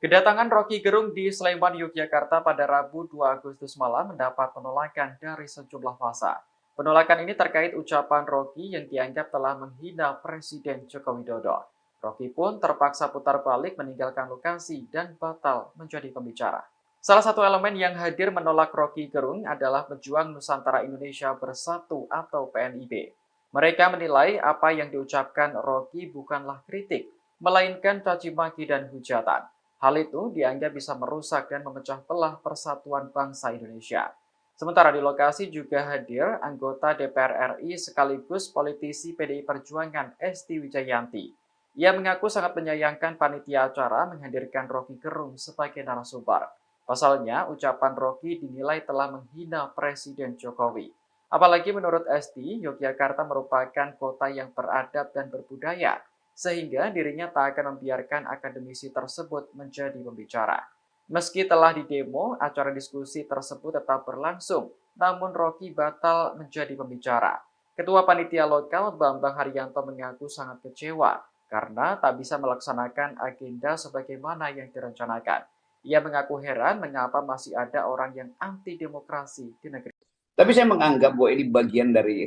Kedatangan Rocky Gerung di Sleman, Yogyakarta pada Rabu 2 Agustus malam mendapat penolakan dari sejumlah masa. Penolakan ini terkait ucapan Rocky yang dianggap telah menghina Presiden Joko Widodo. Rocky pun terpaksa putar balik meninggalkan lokasi dan batal menjadi pembicara. Salah satu elemen yang hadir menolak Rocky Gerung adalah Pejuang Nusantara Indonesia Bersatu atau PNIB. Mereka menilai apa yang diucapkan Rocky bukanlah kritik, melainkan caci maki dan hujatan. Hal itu dianggap bisa merusak dan memecah belah persatuan bangsa Indonesia. Sementara di lokasi juga hadir anggota DPR RI sekaligus politisi PDI Perjuangan Esti Wijayanti. Ia mengaku sangat menyayangkan panitia acara menghadirkan Rocky Gerung sebagai narasumber. Pasalnya, ucapan Rocky dinilai telah menghina Presiden Jokowi. Apalagi menurut Esti, Yogyakarta merupakan kota yang beradab dan berbudaya, sehingga dirinya tak akan membiarkan akademisi tersebut menjadi pembicara. Meski telah didemo, acara diskusi tersebut tetap berlangsung, namun Rocky batal menjadi pembicara. Ketua Panitia Lokal Bambang Haryanto mengaku sangat kecewa karena tak bisa melaksanakan agenda sebagaimana yang direncanakan. Ia mengaku heran mengapa masih ada orang yang anti demokrasi di negeri. Tapi saya menganggap bahwa ini bagian dari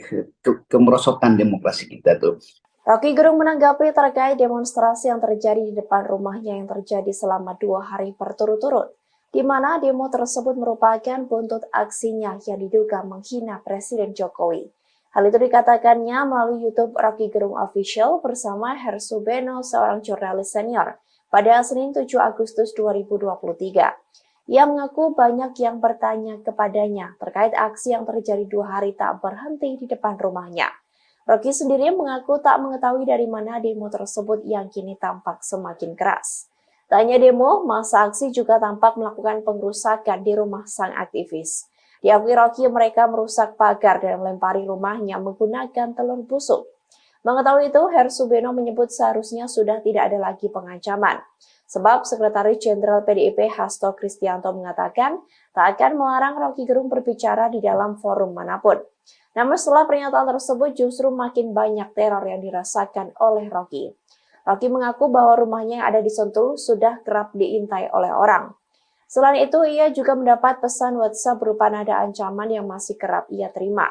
kemerosotan demokrasi kita tuh. Rocky Gerung menanggapi terkait demonstrasi yang terjadi di depan rumahnya yang terjadi selama 2 hari berturut-turut, di mana demo tersebut merupakan buntut aksinya yang diduga menghina Presiden Jokowi. Hal itu dikatakannya melalui YouTube Rocky Gerung Official bersama Hersu Beno, seorang jurnalis senior, pada Senin 7 Agustus 2023. Ia mengaku banyak yang bertanya kepadanya terkait aksi yang terjadi 2 hari tak berhenti di depan rumahnya. Rocky sendiri mengaku tak mengetahui dari mana demo tersebut yang kini tampak semakin keras. Tak hanya demo, masa aksi juga tampak melakukan pengrusakan di rumah sang aktivis. Diakui Rocky mereka merusak pagar dan melempari rumahnya menggunakan telur busuk. Mengetahui itu, Hersu Beno menyebut seharusnya sudah tidak ada lagi pengancaman. Sebab Sekretaris Jenderal PDIP Hasto Kristianto mengatakan tak akan melarang Rocky Gerung berbicara di dalam forum manapun. Namun setelah pernyataan tersebut justru makin banyak teror yang dirasakan oleh Rocky. Rocky mengaku bahwa rumahnya yang ada di Sentul sudah kerap diintai oleh orang. Selain itu, ia juga mendapat pesan WhatsApp berupa nada ancaman yang masih kerap ia terima.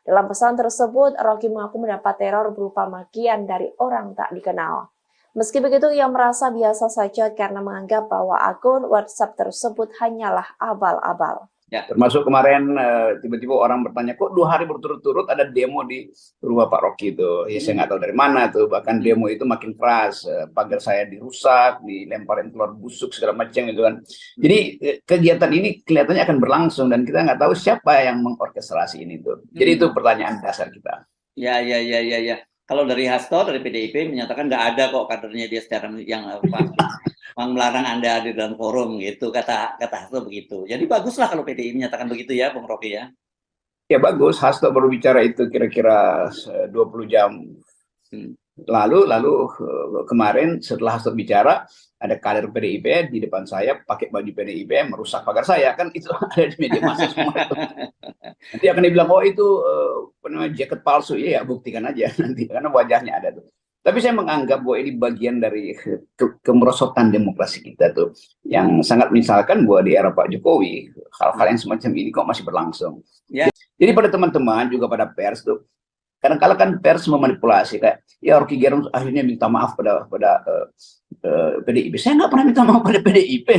Dalam pesan tersebut, Rocky mengaku mendapat teror berupa makian dari orang tak dikenal. Meski begitu, ia merasa biasa saja karena menganggap bahwa akun WhatsApp tersebut hanyalah abal-abal. Ya, termasuk kemarin tiba-tiba orang bertanya, kok 2 hari berturut-turut ada demo di rumah Pak Rocky itu. Ya saya nggak tahu dari mana tuh. Bahkan demo itu makin keras, pagar saya dirusak, dilemparin telur busuk segala macam gitu kan. Jadi kegiatan ini kelihatannya akan berlangsung dan kita nggak tahu siapa yang mengorkestrasi ini tuh. Jadi itu pertanyaan dasar kita. Ya. Kalau dari Hasto, dari PDIP menyatakan nggak ada kok kadernya dia secara yang melarang Anda di dalam forum gitu, kata Hasto begitu. Jadi baguslah kalau PDIP menyatakan begitu ya, Bung Rocky ya. Ya bagus, Hasto baru bicara itu kira-kira 20 jam lalu kemarin setelah Hasto bicara ada kader PDIP di depan saya pakai baju PDIP merusak pagar saya, kan itu ada di media massa semua. Nanti akan dibilang oh itu jaket palsu, ya buktikan aja nanti karena wajahnya ada tuh. Tapi saya menganggap bahwa ini bagian dari kemerosotan demokrasi kita tuh, yang sangat misalkan bahwa di era Pak Jokowi hal-hal yang semacam ini kok masih berlangsung. Ya. Jadi pada teman-teman juga pada pers tuh, kadang-kala kan pers memanipulasi kayak ya Rocky Gerung akhirnya minta maaf pada PDIP. Saya nggak pernah minta maaf pada PDIP.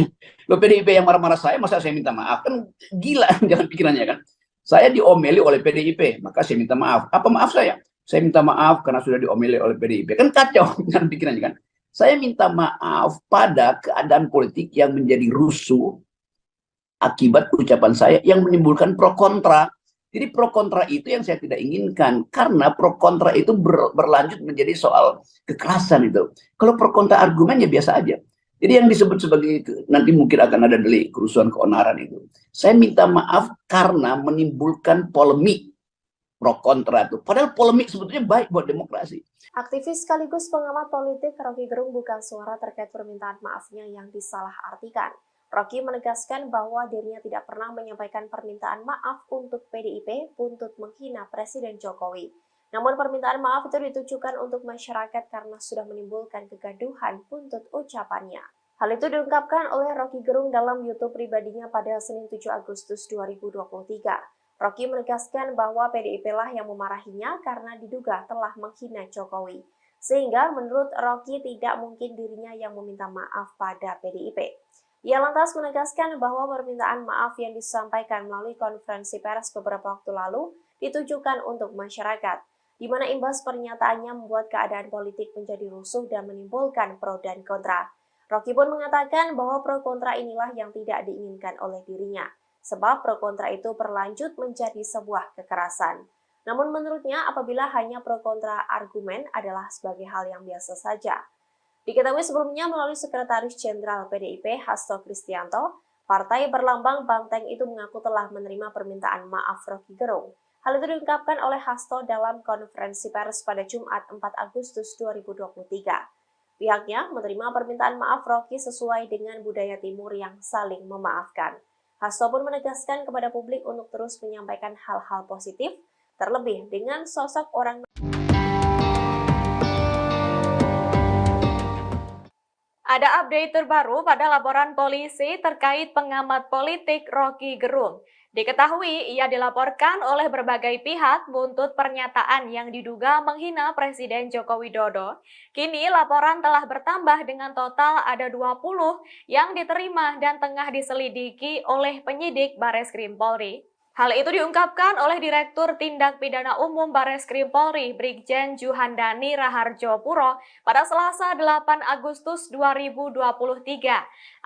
Lo PDIP yang marah-marah saya, masa saya minta maaf? Kan gila jalan pikirannya kan. Saya diomeli oleh PDIP, maka saya minta maaf. Apa maaf saya? Saya minta maaf karena sudah diomeli oleh PDIP. Kan kacau jalan pikirannya kan. Saya minta maaf pada keadaan politik yang menjadi rusuh akibat ucapan saya yang menimbulkan pro kontra. Jadi pro kontra itu yang saya tidak inginkan, karena pro kontra itu berlanjut menjadi soal kekerasan itu. Kalau pro kontra argumennya biasa aja. Jadi yang disebut sebagai nanti mungkin akan ada delik kerusuhan keonaran itu. Saya minta maaf karena menimbulkan polemik pro kontra itu. Padahal polemik sebetulnya baik buat demokrasi. Aktivis sekaligus pengamat politik Rocky Gerung buka suara terkait permintaan maafnya yang disalahartikan. Rocky menegaskan bahwa dirinya tidak pernah menyampaikan permintaan maaf untuk PDIP buntut menghina Presiden Jokowi. Namun permintaan maaf itu ditujukan untuk masyarakat karena sudah menimbulkan kegaduhan buntut ucapannya. Hal itu diungkapkan oleh Rocky Gerung dalam YouTube pribadinya pada Senin 7 Agustus 2023. Rocky menegaskan bahwa PDIP lah yang memarahinya karena diduga telah menghina Jokowi. Sehingga menurut Rocky tidak mungkin dirinya yang meminta maaf pada PDIP. Ia lantas menegaskan bahwa permintaan maaf yang disampaikan melalui konferensi pers beberapa waktu lalu ditujukan untuk masyarakat, di mana imbas pernyataannya membuat keadaan politik menjadi rusuh dan menimbulkan pro dan kontra. Rocky pun mengatakan bahwa pro kontra inilah yang tidak diinginkan oleh dirinya, sebab pro kontra itu berlanjut menjadi sebuah kekerasan. Namun menurutnya apabila hanya pro kontra argumen adalah sebagai hal yang biasa saja. Diketahui sebelumnya melalui Sekretaris Jenderal PDIP Hasto Kristianto, partai berlambang banteng itu mengaku telah menerima permintaan maaf Rocky Gerung. Hal itu diungkapkan oleh Hasto dalam konferensi pers pada Jumat 4 Agustus 2023. Pihaknya menerima permintaan maaf Rocky sesuai dengan budaya timur yang saling memaafkan. Hasto pun menegaskan kepada publik untuk terus menyampaikan hal-hal positif, terlebih dengan sosok orang. Ada update terbaru pada laporan polisi terkait pengamat politik Rocky Gerung. Diketahui ia dilaporkan oleh berbagai pihak buntut pernyataan yang diduga menghina Presiden Joko Widodo. Kini laporan telah bertambah dengan total ada 20 yang diterima dan tengah diselidiki oleh penyidik Bareskrim Polri. Hal itu diungkapkan oleh Direktur Tindak Pidana Umum Bareskrim Polri, Brigjen Juhandani Raharjo Puro, pada Selasa 8 Agustus 2023.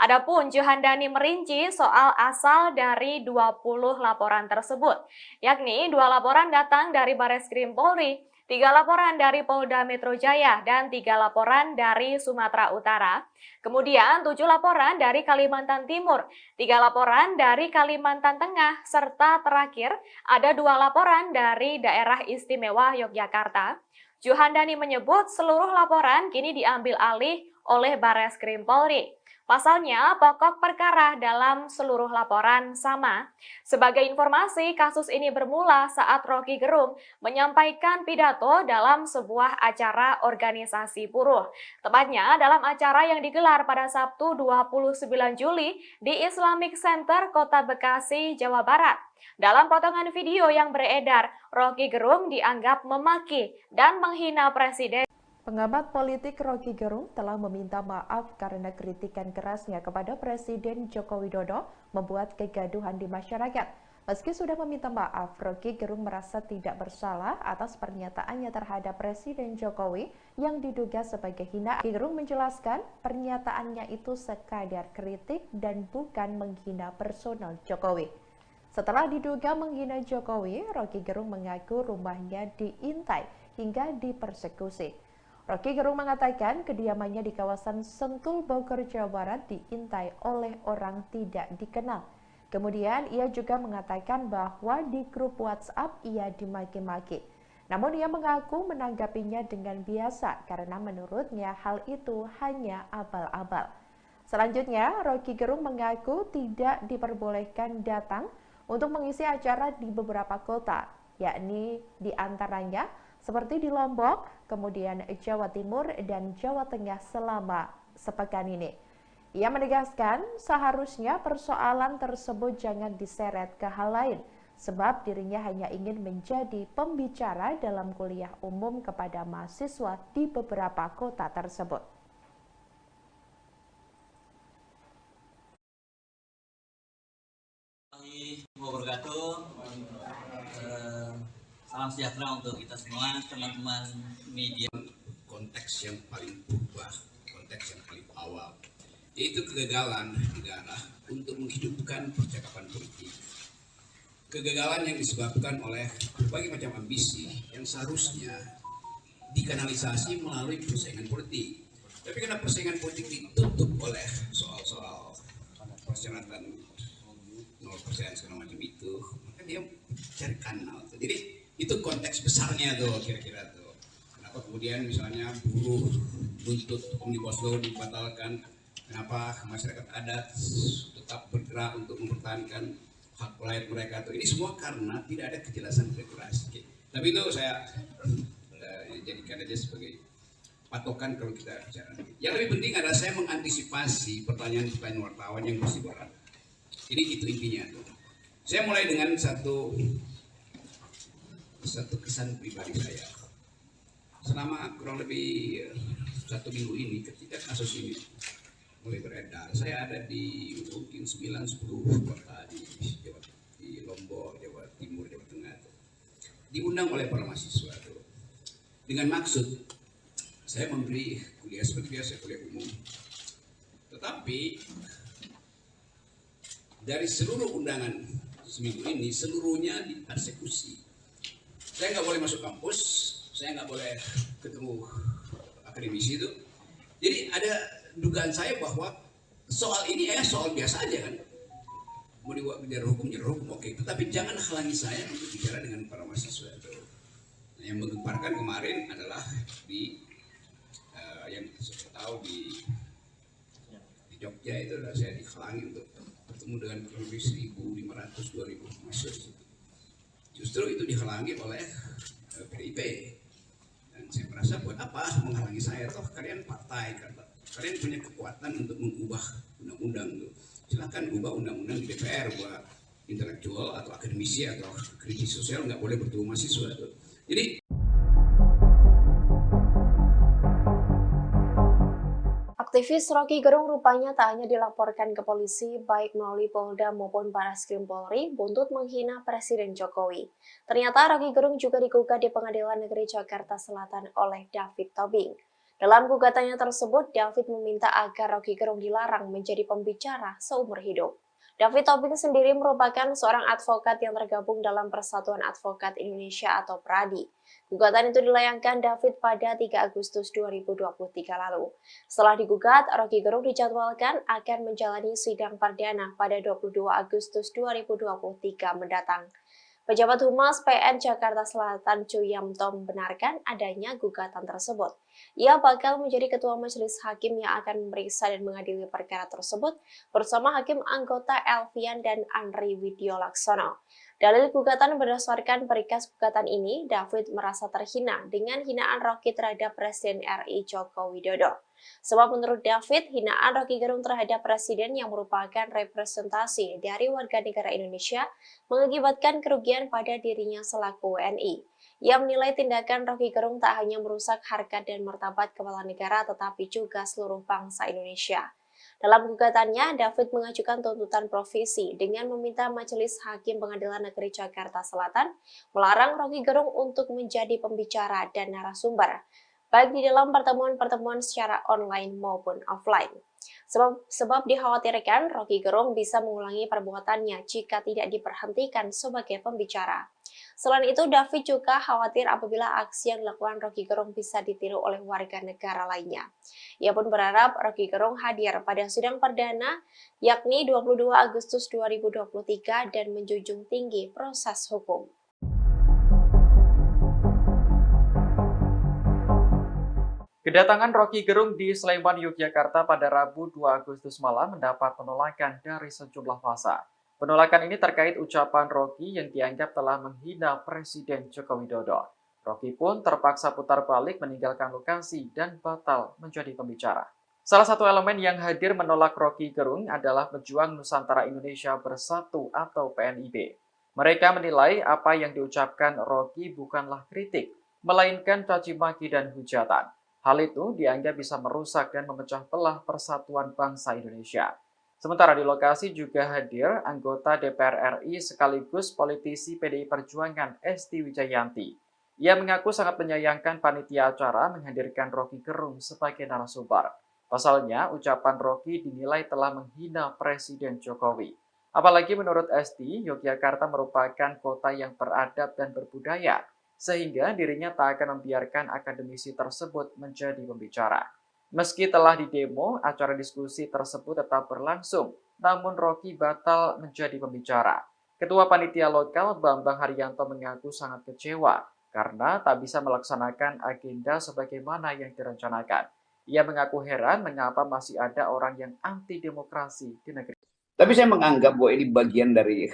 Adapun Juhandani merinci soal asal dari 20 laporan tersebut, yakni 2 laporan datang dari Bareskrim Polri, 3 laporan dari Polda Metro Jaya, dan 3 laporan dari Sumatera Utara. Kemudian 7 laporan dari Kalimantan Timur, 3 laporan dari Kalimantan Tengah, serta terakhir ada 2 laporan dari Daerah Istimewa Yogyakarta. Juhandani menyebut seluruh laporan kini diambil alih oleh Bareskrim Polri. Pasalnya, pokok perkara dalam seluruh laporan sama. Sebagai informasi, kasus ini bermula saat Rocky Gerung menyampaikan pidato dalam sebuah acara organisasi buruh. Tepatnya dalam acara yang digelar pada Sabtu 29 Juli di Islamic Center Kota Bekasi, Jawa Barat. Dalam potongan video yang beredar, Rocky Gerung dianggap memaki dan menghina Presiden. Pengamat politik Rocky Gerung telah meminta maaf karena kritikan kerasnya kepada Presiden Joko Widodo membuat kegaduhan di masyarakat. Meski sudah meminta maaf, Rocky Gerung merasa tidak bersalah atas pernyataannya terhadap Presiden Jokowi yang diduga sebagai hinaan. Rocky Gerung menjelaskan pernyataannya itu sekadar kritik dan bukan menghina personal Jokowi. Setelah diduga menghina Jokowi, Rocky Gerung mengaku rumahnya diintai hingga dipersekusi. Rocky Gerung mengatakan kediamannya di kawasan Sentul, Bogor, Jawa Barat diintai oleh orang tidak dikenal. Kemudian ia juga mengatakan bahwa di grup WhatsApp ia dimaki-maki. Namun ia mengaku menanggapinya dengan biasa karena menurutnya hal itu hanya abal-abal. Selanjutnya, Rocky Gerung mengaku tidak diperbolehkan datang untuk mengisi acara di beberapa kota, yakni di antaranya seperti di Lombok, kemudian Jawa Timur dan Jawa Tengah selama sepekan ini. Ia menegaskan seharusnya persoalan tersebut jangan diseret ke hal lain, sebab dirinya hanya ingin menjadi pembicara dalam kuliah umum kepada mahasiswa di beberapa kota tersebut. Salam sejahtera untuk kita semua, teman-teman media. Konteks yang paling berubah, konteks yang paling awal, yaitu kegagalan negara untuk menghidupkan percakapan politik. Kegagalan yang disebabkan oleh berbagai macam ambisi yang seharusnya dikanalisasi melalui persaingan politik. Tapi karena persaingan politik ditutup oleh soal-soal persyaratan 0% segala macam itu, maka dia cari kanal. Jadi itu konteks besarnya tuh kira-kira tuh. Kenapa kemudian misalnya buruh nuntut Omnibus Law dibatalkan, kenapa masyarakat adat tetap bergerak untuk mempertahankan hak rakyat mereka tuh. Ini semua karena tidak ada kejelasan regulasi. Tapi itu saya jadikan aja sebagai patokan kalau kita bicara. Yang lebih penting adalah saya mengantisipasi pertanyaan-pertanyaan wartawan yang mesti berat. Jadi itu intinya tuh. Saya mulai dengan satu kesan pribadi saya. Selama kurang lebih 1 minggu ini ketika kasus ini mulai beredar, saya ada di mungkin 9-10 kota di Lombok, Jawa Timur, Jawa Tengah. Diundang oleh para mahasiswa tuh. Dengan maksud saya memberi kuliah seperti biasa, kuliah umum. Tetapi dari seluruh undangan seminggu ini, seluruhnya dipersekusi. Saya nggak boleh masuk kampus, saya nggak boleh ketemu akademisi itu. Jadi ada dugaan saya bahwa soal ini soal biasa aja kan. Mau dibuat bicara hukum, oke. Tetapi jangan halangi saya untuk bicara dengan para mahasiswa itu. Nah, yang menggemparkan kemarin adalah yang saya tahu di Jogja itu adalah saya dihalangi untuk bertemu dengan kurang lebih 1.500-2.000 mahasiswa. Justru itu dihalangi oleh PDIP. Dan saya merasa buat apa menghalangi saya? Toh kalian partai, kalian punya kekuatan untuk mengubah undang-undang. Silakan ubah undang-undang di DPR buat intelektual atau akademisi atau kritis sosial nggak boleh bertemu mahasiswa. Jadi Aktivis Rocky Gerung rupanya tak hanya dilaporkan ke polisi baik melalui Polda maupun Barreskrim Polri buntut menghina Presiden Jokowi. Ternyata Rocky Gerung juga digugat di Pengadilan Negeri Jakarta Selatan oleh David Tobing. Dalam gugatannya tersebut, David meminta agar Rocky Gerung dilarang menjadi pembicara seumur hidup. David Tobing sendiri merupakan seorang advokat yang tergabung dalam Persatuan Advokat Indonesia atau PRADI. Gugatan itu dilayangkan David pada 3 Agustus 2023 lalu. Setelah digugat, Rocky Gerung dijadwalkan akan menjalani sidang perdana pada 22 Agustus 2023 mendatang. Pejabat Humas PN Jakarta Selatan Chu Yamto membenarkan adanya gugatan tersebut. Ia bakal menjadi ketua majelis hakim yang akan memeriksa dan mengadili perkara tersebut bersama hakim anggota Elvian dan Andri Widiolaksono. Dalil gugatan berdasarkan perikas gugatan ini, David merasa terhina dengan hinaan Rocky terhadap Presiden RI Joko Widodo. Sebab menurut David, hinaan Rocky Gerung terhadap Presiden yang merupakan representasi dari warga negara Indonesia mengakibatkan kerugian pada dirinya selaku WNI. Ia menilai tindakan Rocky Gerung tak hanya merusak harkat dan martabat kepala negara tetapi juga seluruh bangsa Indonesia. Dalam gugatannya, David mengajukan tuntutan provisi dengan meminta Majelis Hakim Pengadilan Negeri Jakarta Selatan melarang Rocky Gerung untuk menjadi pembicara dan narasumber, baik di dalam pertemuan-pertemuan secara online maupun offline. Sebab dikhawatirkan Rocky Gerung bisa mengulangi perbuatannya jika tidak diberhentikan sebagai pembicara. Selain itu, David juga khawatir apabila aksi yang dilakukan Rocky Gerung bisa ditiru oleh warga negara lainnya. Ia pun berharap Rocky Gerung hadir pada sidang perdana, yakni 22 Agustus 2023 dan menjunjung tinggi proses hukum. Kedatangan Rocky Gerung di Sleman, Yogyakarta pada Rabu 2 Agustus malam mendapat penolakan dari sejumlah massa. Penolakan ini terkait ucapan Rocky yang dianggap telah menghina Presiden Joko Widodo. Rocky pun terpaksa putar balik meninggalkan lokasi dan batal menjadi pembicara. Salah satu elemen yang hadir menolak Rocky Gerung adalah Pejuang Nusantara Indonesia Bersatu atau PNIB. Mereka menilai apa yang diucapkan Rocky bukanlah kritik, melainkan caci maki dan hujatan. Hal itu dianggap bisa merusak dan memecah belah persatuan bangsa Indonesia. Sementara di lokasi juga hadir anggota DPR RI sekaligus politisi PDI Perjuangan Esti Wijayanti. Ia mengaku sangat menyayangkan panitia acara menghadirkan Rocky Gerung sebagai narasumber. Pasalnya, ucapan Rocky dinilai telah menghina Presiden Jokowi. Apalagi menurut Esti, Yogyakarta merupakan kota yang beradab dan berbudaya, sehingga dirinya tak akan membiarkan akademisi tersebut menjadi pembicara. Meski telah didemo, acara diskusi tersebut tetap berlangsung, namun Rocky batal menjadi pembicara. Ketua Panitia Lokal Bambang Haryanto mengaku sangat kecewa karena tak bisa melaksanakan agenda sebagaimana yang direncanakan. Ia mengaku heran mengapa masih ada orang yang anti demokrasi di negeri. Tapi saya menganggap bahwa ini bagian dari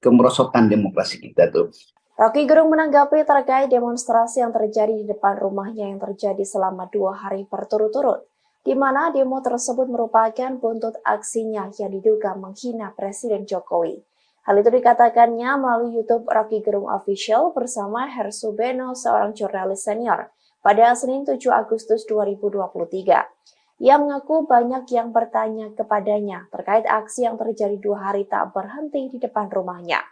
kemerosotan demokrasi kita tuh. Rocky Gerung menanggapi terkait demonstrasi yang terjadi di depan rumahnya yang terjadi selama 2 hari berturut-turut, di mana demo tersebut merupakan buntut aksinya yang diduga menghina Presiden Jokowi. Hal itu dikatakannya melalui YouTube Rocky Gerung Official bersama Hersu Beno, seorang jurnalis senior, pada Senin 7 Agustus 2023. Ia mengaku banyak yang bertanya kepadanya terkait aksi yang terjadi 2 hari tak berhenti di depan rumahnya.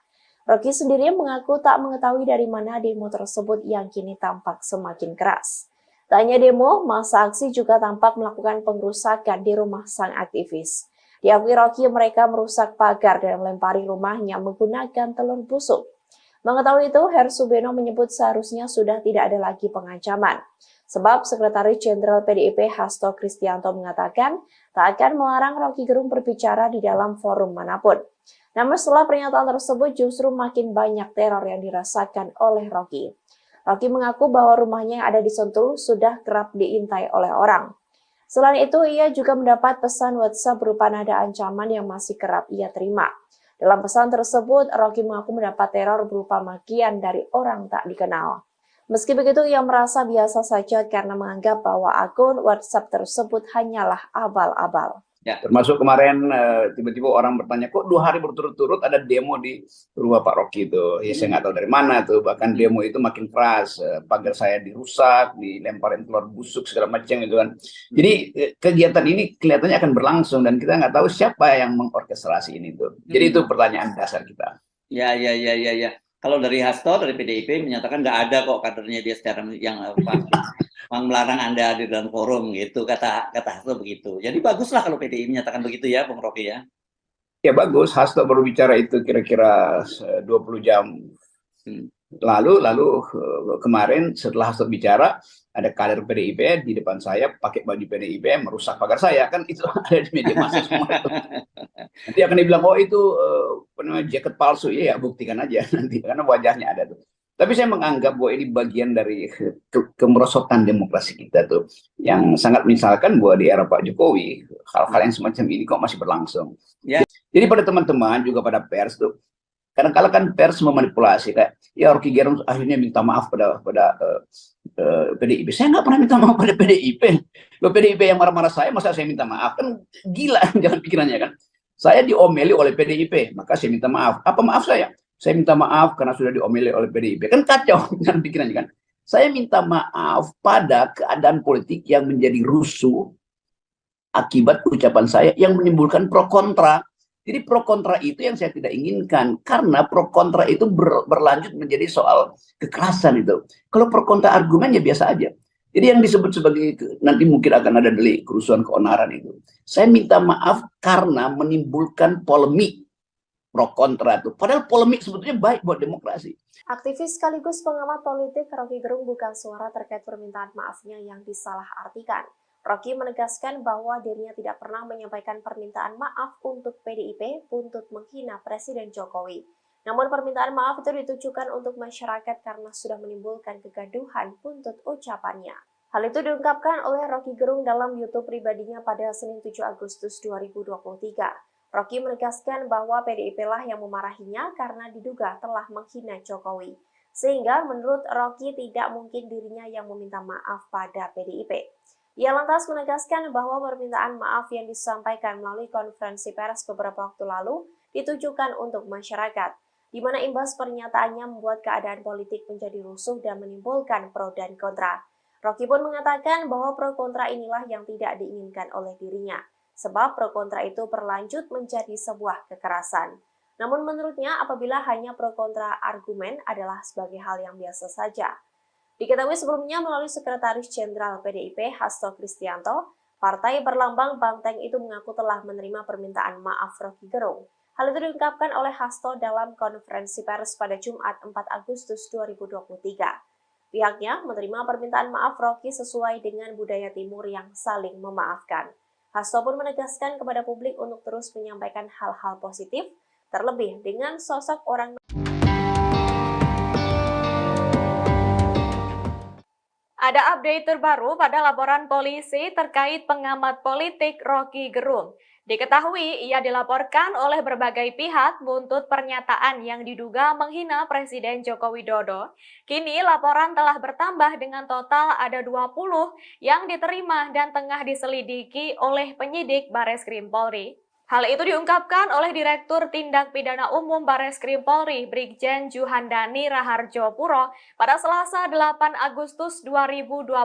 Rocky sendiri mengaku tak mengetahui dari mana demo tersebut yang kini tampak semakin keras. Tak hanya demo, masa aksi juga tampak melakukan pengrusakan di rumah sang aktivis. Diakui Rocky mereka merusak pagar dan melempari rumahnya menggunakan telur busuk. Mengetahui itu, Hersu Beno menyebut seharusnya sudah tidak ada lagi pengancaman. Sebab Sekretaris Jenderal PDIP Hasto Kristianto mengatakan tak akan melarang Rocky Gerung berbicara di dalam forum manapun. Namun setelah pernyataan tersebut justru makin banyak teror yang dirasakan oleh Rocky. Rocky mengaku bahwa rumahnya yang ada di Sentul sudah kerap diintai oleh orang. Selain itu, ia juga mendapat pesan WhatsApp berupa nada ancaman yang masih kerap ia terima. Dalam pesan tersebut, Rocky mengaku mendapat teror berupa makian dari orang tak dikenal. Meski begitu, ia merasa biasa saja karena menganggap bahwa akun WhatsApp tersebut hanyalah abal-abal. Ya, termasuk kemarin tiba-tiba orang bertanya, kok 2 hari berturut-turut ada demo di rumah Pak Rocky itu. Ya saya nggak tahu dari mana tuh, bahkan demo itu makin keras, pagar saya dirusak, dilemparin telur busuk segala macam gitu kan. Jadi kegiatan ini kelihatannya akan berlangsung dan kita nggak tahu siapa yang mengorkestrasi ini tuh. Jadi itu pertanyaan dasar kita. Ya. Kalau dari Hasto, dari PDIP menyatakan nggak ada kok kadernya dia secara yang melarang Anda di dalam forum gitu, kata Hasto begitu. Jadi baguslah kalau PDIP menyatakan begitu ya, Bung Rocky ya. Ya bagus, Hasto baru bicara itu kira-kira 20 jam lalu kemarin setelah Hasto bicara ada kader PDIP di depan saya pakai baju PDIP merusak pagar saya, kan itu ada di media massa semua. Nanti akan dibilang oh itu jaket palsu, ya buktikan aja nanti karena wajahnya ada tuh. Tapi saya menganggap bahwa ini bagian dari kemerosotan demokrasi kita tuh, yang sangat misalkan bahwa di era Pak Jokowi hal-hal yang semacam ini kok masih berlangsung. Ya. Jadi pada teman-teman juga pada pers tuh, kadang-kadang kan pers memanipulasi kayak ya Rocky Gerung akhirnya minta maaf pada PDIP. Saya nggak pernah minta maaf pada PDIP. Loh, PDIP yang marah-marah saya, masa saya minta maaf? Kan gila jangan pikirannya kan. Saya diomeli oleh PDIP, maka saya minta maaf. Apa maaf saya? Saya minta maaf karena sudah diomeli oleh PDIP. Kan kacau jangan pikirannya kan. Saya minta maaf pada keadaan politik yang menjadi rusuh akibat ucapan saya yang menimbulkan pro kontra. Jadi pro kontra itu yang saya tidak inginkan, karena pro kontra itu berlanjut menjadi soal kekerasan itu. Kalau pro kontra argumen ya biasa aja. Jadi yang disebut sebagai nanti mungkin akan ada delik kerusuhan keonaran itu. Saya minta maaf karena menimbulkan polemik pro kontra itu. Padahal polemik sebetulnya baik buat demokrasi. Aktivis sekaligus pengamat politik Rocky Gerung buka suara terkait permintaan maafnya yang disalahartikan. Rocky menegaskan bahwa dirinya tidak pernah menyampaikan permintaan maaf untuk PDIP buntut menghina Presiden Jokowi. Namun permintaan maaf itu ditujukan untuk masyarakat karena sudah menimbulkan kegaduhan buntut ucapannya. Hal itu diungkapkan oleh Rocky Gerung dalam YouTube pribadinya pada Senin 7 Agustus 2023. Rocky menegaskan bahwa PDIP lah yang memarahinya karena diduga telah menghina Jokowi. Sehingga menurut Rocky tidak mungkin dirinya yang meminta maaf pada PDIP. Ia lantas menegaskan bahwa permintaan maaf yang disampaikan melalui konferensi pers beberapa waktu lalu ditujukan untuk masyarakat, di mana imbas pernyataannya membuat keadaan politik menjadi rusuh dan menimbulkan pro dan kontra. Rocky pun mengatakan bahwa pro kontra inilah yang tidak diinginkan oleh dirinya, sebab pro kontra itu berlanjut menjadi sebuah kekerasan. Namun menurutnya apabila hanya pro kontra argumen adalah sebagai hal yang biasa saja. Diketahui sebelumnya melalui Sekretaris Jenderal PDIP Hasto Kristianto, partai berlambang banteng itu mengaku telah menerima permintaan maaf Rocky Gerung. Hal itu diungkapkan oleh Hasto dalam konferensi pers pada Jumat 4 Agustus 2023. Pihaknya menerima permintaan maaf Rocky sesuai dengan budaya Timur yang saling memaafkan. Hasto pun menegaskan kepada publik untuk terus menyampaikan hal-hal positif, terlebih dengan sosok orang Ada update terbaru pada laporan polisi terkait pengamat politik Rocky Gerung. Diketahui ia dilaporkan oleh berbagai pihak buntut pernyataan yang diduga menghina Presiden Joko Widodo. Kini laporan telah bertambah dengan total ada 20 yang diterima dan tengah diselidiki oleh penyidik Bareskrim Polri. Hal itu diungkapkan oleh Direktur Tindak Pidana Umum Bareskrim Polri, Brigjen Juhandani Raharjo Puro, pada Selasa 8 Agustus 2023.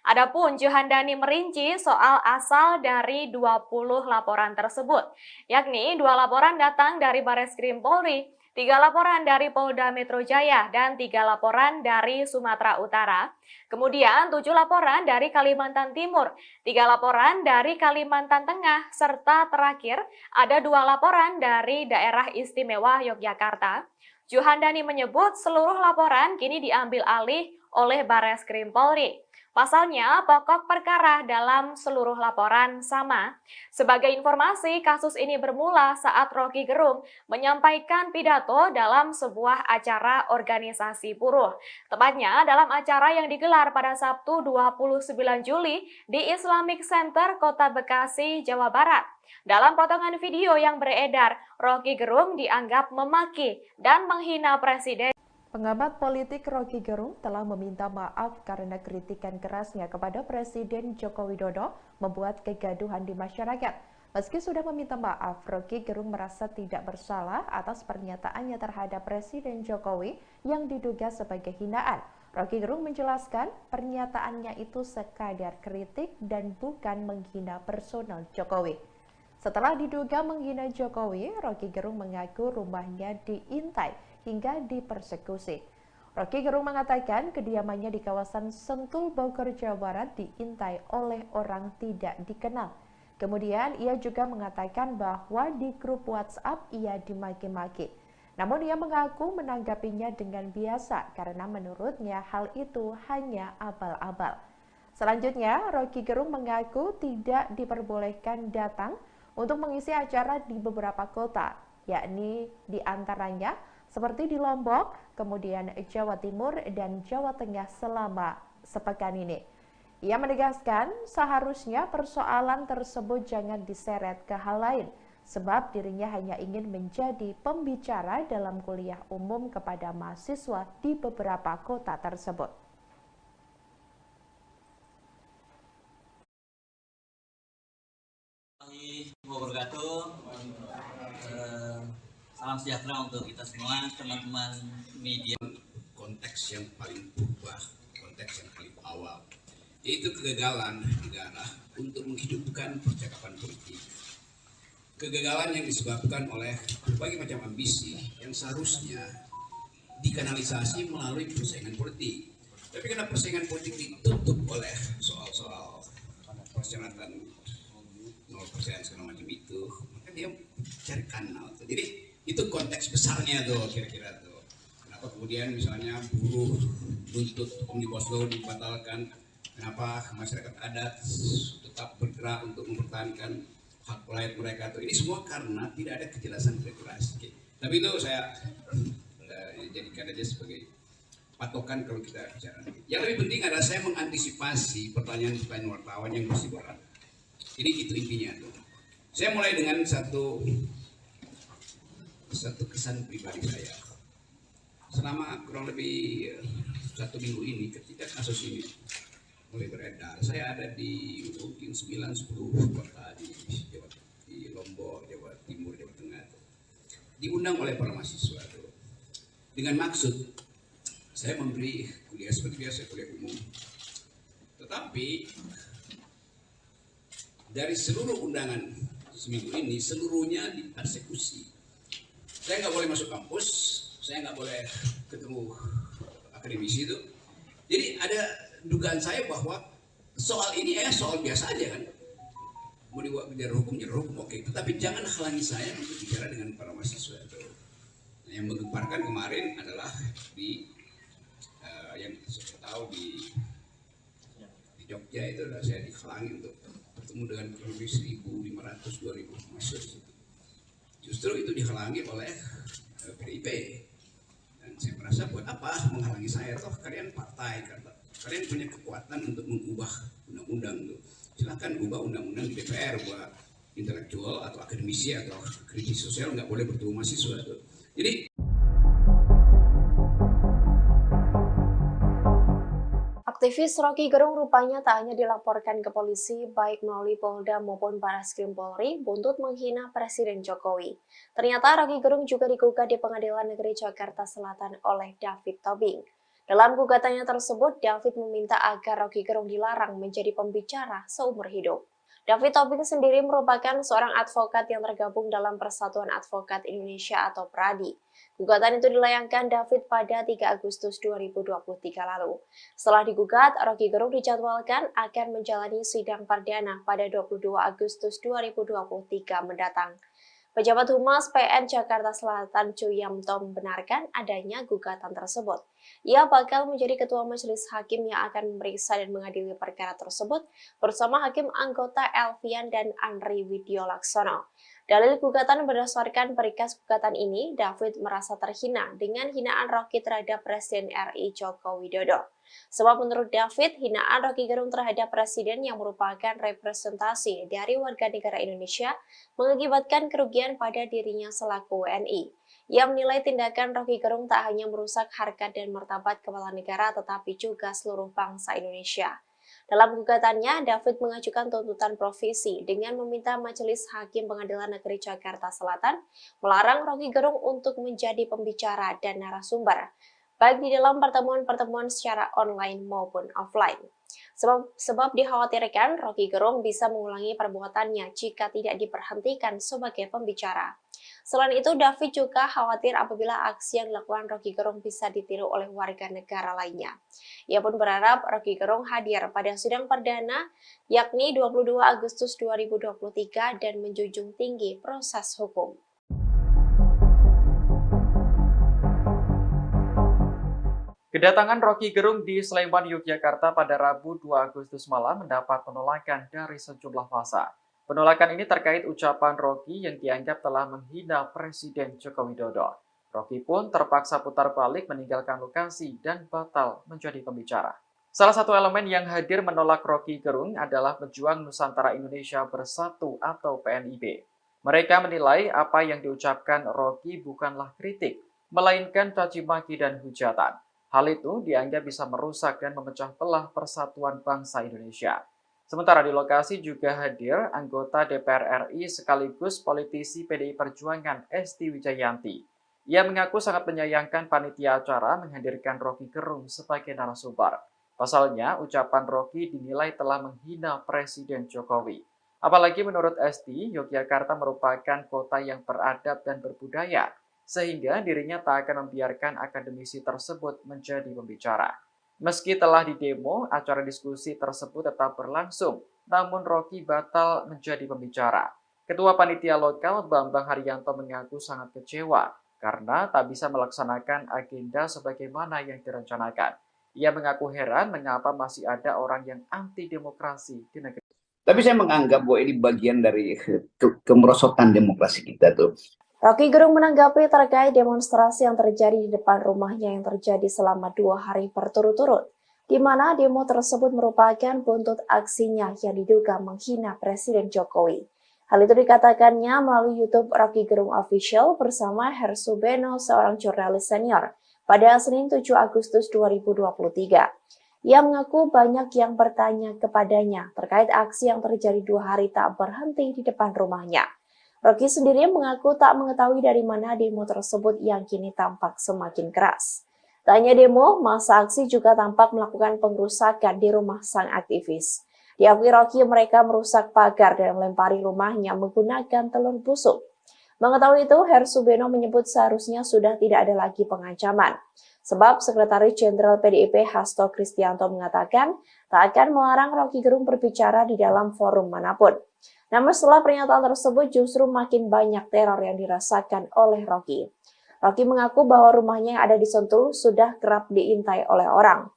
Adapun Juhandani merinci soal asal dari 20 laporan tersebut, yakni 2 laporan datang dari Bareskrim Polri, 3 laporan dari Polda Metro Jaya, dan 3 laporan dari Sumatera Utara. Kemudian 7 laporan dari Kalimantan Timur, 3 laporan dari Kalimantan Tengah, serta terakhir ada 2 laporan dari Daerah Istimewa Yogyakarta. Juhandani menyebut seluruh laporan kini diambil alih oleh Bareskrim Polri. Pasalnya, pokok perkara dalam seluruh laporan sama. Sebagai informasi, kasus ini bermula saat Rocky Gerung menyampaikan pidato dalam sebuah acara organisasi buruh. Tepatnya dalam acara yang digelar pada Sabtu 29 Juli di Islamic Center Kota Bekasi, Jawa Barat. Dalam potongan video yang beredar, Rocky Gerung dianggap memaki dan menghina Presiden. Pengamat politik Rocky Gerung telah meminta maaf karena kritikan kerasnya kepada Presiden Joko Widodo membuat kegaduhan di masyarakat. Meski sudah meminta maaf, Rocky Gerung merasa tidak bersalah atas pernyataannya terhadap Presiden Jokowi yang diduga sebagai hinaan. Rocky Gerung menjelaskan pernyataannya itu sekadar kritik dan bukan menghina personal Jokowi. Setelah diduga menghina Jokowi, Rocky Gerung mengaku rumahnya diintai hingga dipersekusi. Rocky Gerung mengatakan kediamannya di kawasan Sentul, Bogor, Jawa Barat diintai oleh orang tidak dikenal. Kemudian ia juga mengatakan bahwa di grup WhatsApp ia dimaki-maki. Namun ia mengaku menanggapinya dengan biasa karena menurutnya hal itu hanya abal-abal. Selanjutnya, Rocky Gerung mengaku tidak diperbolehkan datang untuk mengisi acara di beberapa kota, yakni di antaranya seperti di Lombok, kemudian Jawa Timur dan Jawa Tengah selama sepekan ini. Ia menegaskan seharusnya persoalan tersebut jangan diseret ke hal lain, sebab dirinya hanya ingin menjadi pembicara dalam kuliah umum kepada mahasiswa di beberapa kota tersebut. Salam sejahtera untuk kita semua, teman-teman media. Konteks yang paling berubah, konteks yang paling awal, yaitu kegagalan negara untuk menghidupkan percakapan politik. Kegagalan yang disebabkan oleh berbagai macam ambisi yang seharusnya dikanalisasi melalui persaingan politik. Tapi karena persaingan politik ditutup oleh soal-soal persyaratan 0% segala macam itu, maka dia cari kanal. Jadi itu konteks besarnya tuh kira-kira tuh. Kenapa kemudian misalnya buruh nuntut Omnibus Law dibatalkan, kenapa masyarakat adat tetap bergerak untuk mempertahankan hak rakyat mereka tuh. Ini semua karena tidak ada kejelasan regulasi. Tapi itu saya jadikan aja sebagai patokan kalau kita bicara. Yang lebih penting adalah saya mengantisipasi pertanyaan-pertanyaan wartawan yang mesti berat. Jadi itu intinya tuh. Saya mulai dengan satu kesan pribadi saya. Selama kurang lebih 1 minggu ini ketika kasus ini mulai beredar, saya ada di mungkin 9-10 kota di Lombok, Jawa Timur, Jawa Tengah, diundang oleh para mahasiswa tuh. Dengan maksud saya memberi kuliah seperti biasa, kuliah umum. Tetapi dari seluruh undangan seminggu ini, seluruhnya dipersekusi. Saya nggak boleh masuk kampus, saya nggak boleh ketemu akademisi itu. Jadi ada dugaan saya bahwa soal ini soal biasa aja kan. Mau dibuat bicara hukum, oke. Tetapi jangan halangi saya untuk bicara dengan para mahasiswa itu. Nah, yang menggemparkan kemarin adalah di yang saya tahu di Jogja itu adalah saya dihalangi untuk bertemu dengan kurang lebih 1.500-2.000 mahasiswa di situ. Justru itu dihalangi oleh PDIP. Dan saya merasa buat apa menghalangi saya, toh kalian partai, kata Kalian punya kekuatan untuk mengubah undang-undang tuh. Silakan ubah undang-undang di DPR buat intelektual atau akademisi atau kritis sosial nggak boleh bertemu mahasiswa tuh. Jadi aktivis Roky Gerung rupanya tak hanya dilaporkan ke polisi baik melalui Polda maupun Barreskrim Polri buntut menghina Presiden Jokowi. Ternyata Roky Gerung juga digugat di Pengadilan Negeri Jakarta Selatan oleh David Tobing. Dalam gugatannya tersebut, David meminta agar Roky Gerung dilarang menjadi pembicara seumur hidup. David Tobing sendiri merupakan seorang advokat yang tergabung dalam Persatuan Advokat Indonesia atau PRADI. Gugatan itu dilayangkan David pada 3 Agustus 2023 lalu. Setelah digugat, Roky Gerung dijadwalkan akan menjalani sidang perdana pada 22 Agustus 2023 mendatang. Pejabat Humas PN Jakarta Selatan Chu Yamto membenarkan adanya gugatan tersebut. Ia bakal menjadi ketua majelis hakim yang akan memeriksa dan mengadili perkara tersebut bersama hakim anggota Elvian dan Andri Widiolaksono. Dalil gugatan berdasarkan perikas gugatan ini, David merasa terhina dengan hinaan Roky terhadap Presiden RI Joko Widodo. Sebab menurut David, hinaan Roky Gerung terhadap Presiden yang merupakan representasi dari warga negara Indonesia mengakibatkan kerugian pada dirinya selaku WNI. Ia menilai tindakan Roky Gerung tak hanya merusak harkat dan martabat kepala negara tetapi juga seluruh bangsa Indonesia. Dalam gugatannya, David mengajukan tuntutan provisi dengan meminta Majelis Hakim Pengadilan Negeri Jakarta Selatan melarang Roky Gerung untuk menjadi pembicara dan narasumber, baik di dalam pertemuan-pertemuan secara online maupun offline. Sebab dikhawatirkan Roky Gerung bisa mengulangi perbuatannya jika tidak diberhentikan sebagai pembicara. Selain itu, David juga khawatir apabila aksi yang dilakukan Roky Gerung bisa ditiru oleh warga negara lainnya. Ia pun berharap Roky Gerung hadir pada sidang perdana, yakni 22 Agustus 2023 dan menjunjung tinggi proses hukum. Kedatangan Roky Gerung di Sleman, Yogyakarta pada Rabu 2 Agustus malam mendapat penolakan dari sejumlah massa. Penolakan ini terkait ucapan Roky yang dianggap telah menghina Presiden Joko Widodo. Roky pun terpaksa putar balik meninggalkan lokasi dan batal menjadi pembicara. Salah satu elemen yang hadir menolak Roky Gerung adalah Pejuang Nusantara Indonesia Bersatu atau PNIB. Mereka menilai apa yang diucapkan Roky bukanlah kritik, melainkan caci maki dan hujatan. Hal itu dianggap bisa merusak dan memecah belah persatuan bangsa Indonesia. Sementara di lokasi juga hadir anggota DPR RI sekaligus politisi PDI Perjuangan Esti Wijayanti. Ia mengaku sangat menyayangkan panitia acara menghadirkan Roky Gerung sebagai narasumber. Pasalnya, ucapan Roky dinilai telah menghina Presiden Jokowi. Apalagi menurut Esti, Yogyakarta merupakan kota yang beradab dan berbudaya, sehingga dirinya tak akan membiarkan akademisi tersebut menjadi pembicara. Meski telah didemo, acara diskusi tersebut tetap berlangsung, namun Roky batal menjadi pembicara. Ketua Panitia Lokal Bambang Haryanto mengaku sangat kecewa karena tak bisa melaksanakan agenda sebagaimana yang direncanakan. Ia mengaku heran mengapa masih ada orang yang anti demokrasi di negeri. Tapi saya menganggap bahwa ini bagian dari kemerosotan demokrasi kita tuh. Roky Gerung menanggapi terkait demonstrasi yang terjadi di depan rumahnya yang terjadi selama 2 hari berturut-turut, di mana demo tersebut merupakan buntut aksinya yang diduga menghina Presiden Jokowi. Hal itu dikatakannya melalui YouTube Roky Gerung Official bersama Hersu Beno, seorang jurnalis senior, pada Senin 7 Agustus 2023. Ia mengaku banyak yang bertanya kepadanya terkait aksi yang terjadi 2 hari tak berhenti di depan rumahnya. Roky sendiri mengaku tak mengetahui dari mana demo tersebut yang kini tampak semakin keras. Tak hanya demo, massa aksi juga tampak melakukan pengrusakan di rumah sang aktivis. Diakui Roky mereka merusak pagar dan melempari rumahnya menggunakan telur busuk. Mengetahui itu, Hersu Beno menyebut seharusnya sudah tidak ada lagi pengancaman. Sebab Sekretaris Jenderal PDIP Hasto Kristianto mengatakan tak akan melarang Roky Gerung berbicara di dalam forum manapun. Namun setelah pernyataan tersebut justru makin banyak teror yang dirasakan oleh Roky. Roky mengaku bahwa rumahnya yang ada di Sentul sudah kerap diintai oleh orang.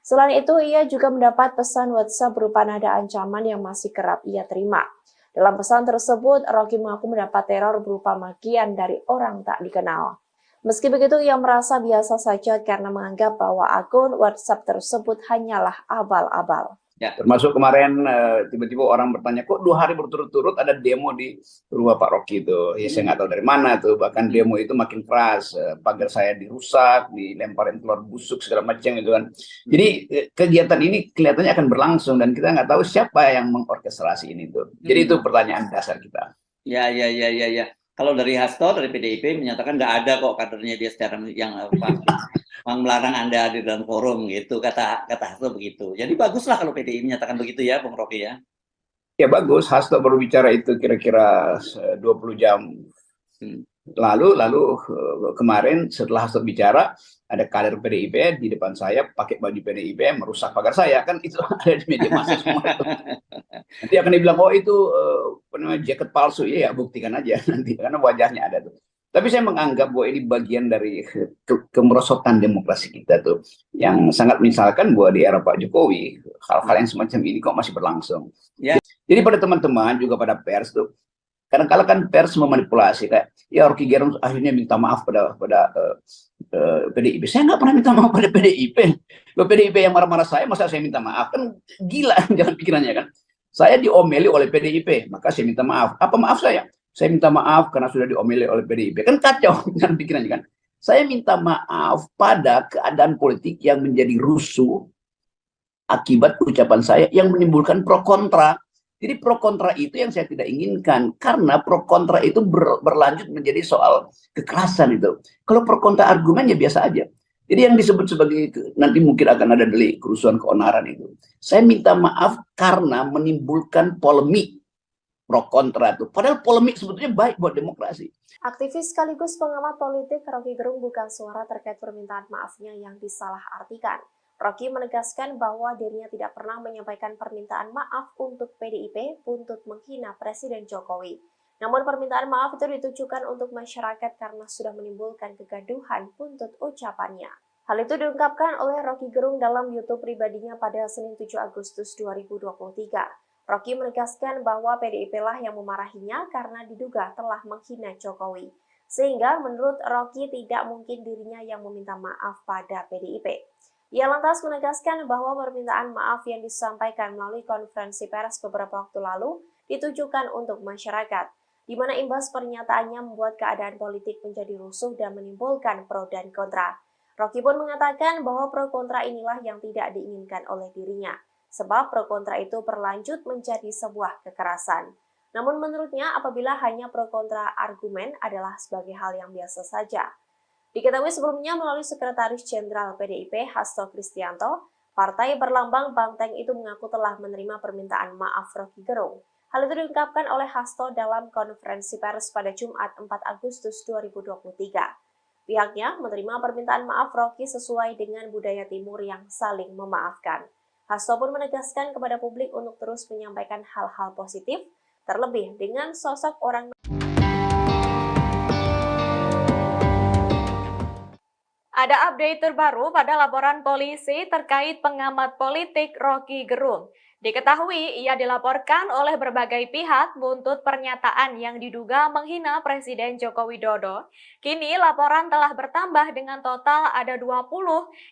Selain itu, ia juga mendapat pesan WhatsApp berupa nada ancaman yang masih kerap ia terima. Dalam pesan tersebut, Roky mengaku mendapat teror berupa makian dari orang tak dikenal. Meski begitu, ia merasa biasa saja karena menganggap bahwa akun WhatsApp tersebut hanyalah abal-abal. Ya, termasuk kemarin tiba-tiba orang bertanya, kok 2 hari berturut-turut ada demo di rumah Pak Rocky itu. Ya saya nggak tahu dari mana tuh. Bahkan demo itu makin keras, pagar saya dirusak, dilemparin telur busuk segala macam gitu kan. Jadi kegiatan ini kelihatannya akan berlangsung dan kita nggak tahu siapa yang mengorkestrasi ini tuh. Jadi itu pertanyaan dasar kita. Ya. Kalau dari Hasto, dari PDIP menyatakan nggak ada kok kadernya dia secara yang melarang Anda di dalam forum gitu, kata Hasto begitu. Jadi baguslah kalau PDI menyatakan begitu ya, Bung Rocky ya. Ya bagus, Hasto baru bicara itu kira-kira 20 jam lalu kemarin setelah Hasto bicara ada kader PDIP di depan saya pakai baju PDIP merusak pagar saya, kan itu ada di media massa semua. Nanti akan dibilang oh itu jaket palsu, ya buktikan aja nanti karena wajahnya ada tuh. Tapi saya menganggap bahwa ini bagian dari kemerosotan demokrasi kita tuh, yang sangat misalkan bahwa di era Pak Jokowi hal-hal yang semacam ini kok masih berlangsung. Ya. Jadi pada teman-teman juga pada pers tuh, kadang-kala kan pers memanipulasi kayak ya Rocky Gerung akhirnya minta maaf pada PDIP. Saya nggak pernah minta maaf pada PDIP. Loh, PDIP yang marah-marah saya, masa saya minta maaf? Kan gila jangan pikirannya kan. Saya diomeli oleh PDIP, maka saya minta maaf. Apa maaf saya? Saya minta maaf karena sudah diomeli oleh PDIP. Kan kacau jangan pikirannya kan. Saya minta maaf pada keadaan politik yang menjadi rusuh akibat ucapan saya yang menimbulkan pro kontra. Jadi pro kontra itu yang saya tidak inginkan, karena pro kontra itu berlanjut menjadi soal kekerasan itu. Kalau pro kontra argumen ya biasa aja. Jadi yang disebut sebagai nanti mungkin akan ada delik kerusuhan keonaran itu. Saya minta maaf karena menimbulkan polemik pro kontra itu. Padahal polemik sebetulnya baik buat demokrasi. Aktivis sekaligus pengamat politik Rocky Gerung buka suara terkait permintaan maafnya yang disalahartikan. Rocky menegaskan bahwa dirinya tidak pernah menyampaikan permintaan maaf untuk PDIP buntut menghina Presiden Jokowi. Namun permintaan maaf itu ditujukan untuk masyarakat karena sudah menimbulkan kegaduhan buntut ucapannya. Hal itu diungkapkan oleh Rocky Gerung dalam YouTube pribadinya pada Senin 7 Agustus 2023. Rocky menegaskan bahwa PDIP lah yang memarahinya karena diduga telah menghina Jokowi. Sehingga menurut Rocky tidak mungkin dirinya yang meminta maaf pada PDIP. Ia lantas menegaskan bahwa permintaan maaf yang disampaikan melalui konferensi pers beberapa waktu lalu ditujukan untuk masyarakat, di mana imbas pernyataannya membuat keadaan politik menjadi rusuh dan menimbulkan pro dan kontra. Rocky pun mengatakan bahwa pro kontra inilah yang tidak diinginkan oleh dirinya, sebab pro kontra itu berlanjut menjadi sebuah kekerasan. Namun menurutnya apabila hanya pro kontra argumen adalah sebagai hal yang biasa saja. Diketahui sebelumnya melalui Sekretaris Jenderal PDIP Hasto Kristianto, partai berlambang banteng itu mengaku telah menerima permintaan maaf Rocky Gerung. Hal itu diungkapkan oleh Hasto dalam konferensi pers pada Jumat 4 Agustus 2023. Pihaknya menerima permintaan maaf Rocky sesuai dengan budaya timur yang saling memaafkan. Hasto pun menegaskan kepada publik untuk terus menyampaikan hal-hal positif, terlebih dengan sosok orang Ada update terbaru pada laporan polisi terkait pengamat politik Rocky Gerung. Diketahui ia dilaporkan oleh berbagai pihak buntut pernyataan yang diduga menghina Presiden Joko Widodo. Kini laporan telah bertambah dengan total ada 20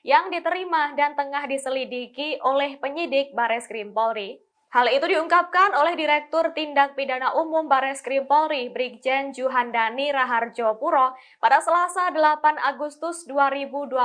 yang diterima dan tengah diselidiki oleh penyidik Bareskrim Polri. Hal itu diungkapkan oleh Direktur Tindak Pidana Umum Bareskrim Polri, Brigjen Juhandani Raharjo Puro, pada Selasa 8 Agustus 2023.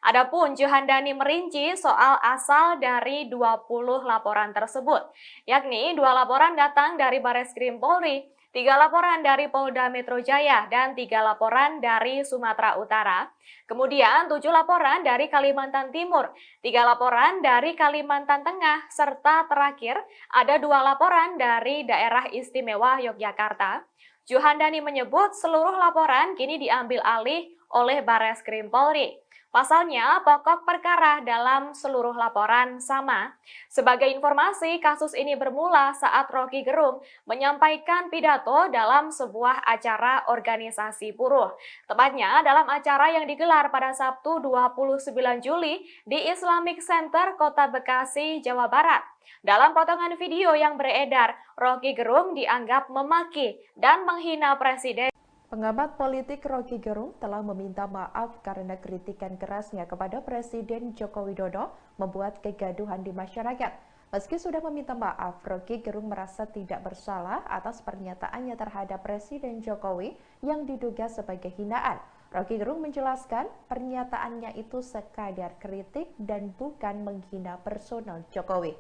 Adapun Juhandani merinci soal asal dari 20 laporan tersebut, yakni 2 laporan datang dari Bareskrim Polri, 3 laporan dari Polda Metro Jaya, dan 3 laporan dari Sumatera Utara. Kemudian 7 laporan dari Kalimantan Timur, 3 laporan dari Kalimantan Tengah, serta terakhir ada 2 laporan dari Daerah Istimewa Yogyakarta. Juhandani menyebut seluruh laporan kini diambil alih oleh Bareskrim Polri. Pasalnya, pokok perkara dalam seluruh laporan sama. Sebagai informasi, kasus ini bermula saat Rocky Gerung menyampaikan pidato dalam sebuah acara organisasi buruh. Tepatnya dalam acara yang digelar pada Sabtu 29 Juli di Islamic Center Kota Bekasi, Jawa Barat. Dalam potongan video yang beredar, Rocky Gerung dianggap memaki dan menghina Presiden. Pengamat politik Roky Gerung telah meminta maaf karena kritikan kerasnya kepada Presiden Joko Widodo membuat kegaduhan di masyarakat. Meski sudah meminta maaf, Roky Gerung merasa tidak bersalah atas pernyataannya terhadap Presiden Jokowi yang diduga sebagai hinaan. Roky Gerung menjelaskan pernyataannya itu sekadar kritik dan bukan menghina personal Jokowi.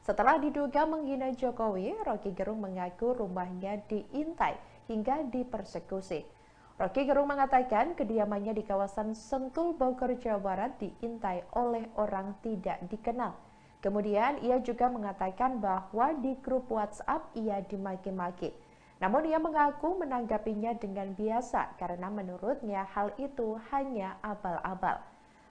Setelah diduga menghina Jokowi, Roky Gerung mengaku rumahnya diintai hingga dipersekusi. Roky Gerung mengatakan kediamannya di kawasan Sentul, Bogor, Jawa Barat diintai oleh orang tidak dikenal. Kemudian ia juga mengatakan bahwa di grup WhatsApp ia dimaki-maki. Namun ia mengaku menanggapinya dengan biasa karena menurutnya hal itu hanya abal-abal.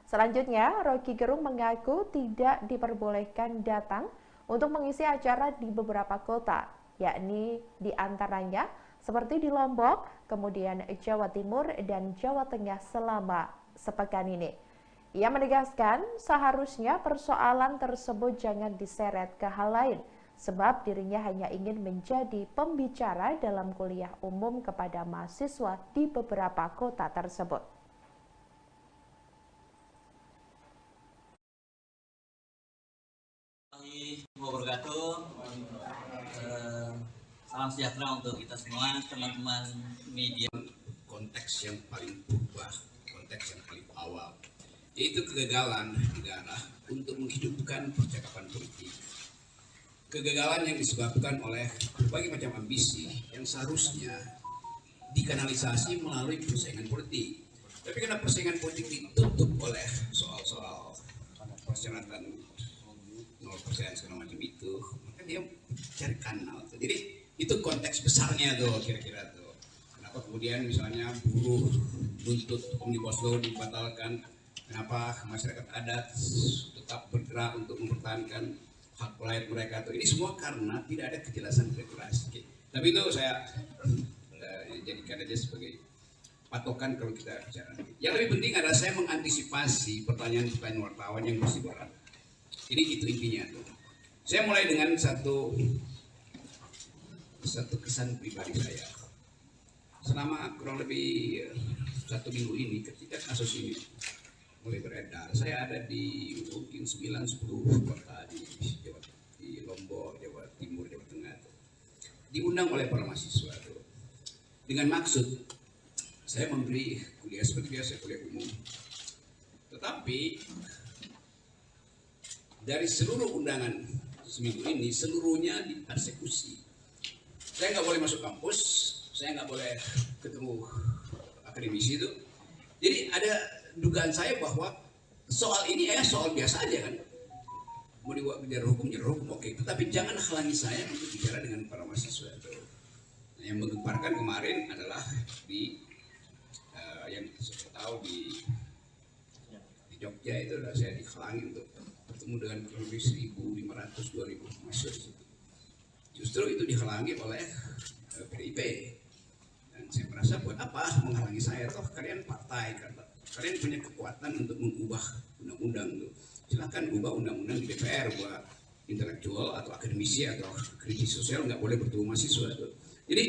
Selanjutnya, Roky Gerung mengaku tidak diperbolehkan datang untuk mengisi acara di beberapa kota, yakni di antaranya seperti di Lombok, kemudian Jawa Timur dan Jawa Tengah selama sepekan ini. Ia menegaskan seharusnya persoalan tersebut jangan diseret ke hal lain, sebab dirinya hanya ingin menjadi pembicara dalam kuliah umum kepada mahasiswa di beberapa kota tersebut. Salam sejahtera untuk kita semua, teman-teman media. Konteks yang paling berubah, konteks yang paling awal, yaitu kegagalan negara untuk menghidupkan percakapan politik. Kegagalan yang disebabkan oleh berbagai macam ambisi yang seharusnya dikanalisasi melalui persaingan politik. Tapi karena persaingan politik ditutup oleh soal-soal persyaratan 0% segala macam itu, maka dia cari kanal. Jadi itu konteks besarnya tuh kira-kira tuh. Kenapa kemudian misalnya buruh nuntut Omnibus Law dibatalkan, kenapa masyarakat adat tetap bergerak untuk mempertahankan hak rakyat mereka tuh. Ini semua karena tidak ada kejelasan regulasi. Tapi itu saya jadikan aja sebagai patokan kalau kita bicara. Yang lebih penting adalah saya mengantisipasi pertanyaan-pertanyaan wartawan yang bersifat. Jadi itu intinya tuh. Saya mulai dengan satu kesan pribadi saya. Selama kurang lebih 1 minggu ini ketika kasus ini mulai beredar, saya ada di mungkin 9-10 kota di Lombok, Jawa Timur, Jawa Tengah, diundang oleh para mahasiswa dengan maksud saya memberi kuliah seperti biasa, kuliah umum. Tetapi dari seluruh undangan seminggu ini, seluruhnya dipersekusi. Saya nggak boleh masuk kampus, saya nggak boleh ketemu akademisi itu. Jadi ada dugaan saya bahwa soal ini soal biasa aja kan. Mau dibuat bicara hukum, oke. Tetapi jangan halangi saya untuk bicara dengan para mahasiswa itu. Nah, yang menggemparkan kemarin adalah yang saya tahu di Jogja itu adalah saya dihalangi untuk bertemu dengan kurang lebih 1.500-2.000 mahasiswa. Justru itu dihalangi oleh PDIP. Dan saya merasa buat apa menghalangi saya? Toh kalian partai, kalian punya kekuatan untuk mengubah undang-undang itu. Silahkan ubah undang-undang di DPR buat intelektual atau akademisi atau kritis sosial nggak boleh bertemu mahasiswa itu. Jadi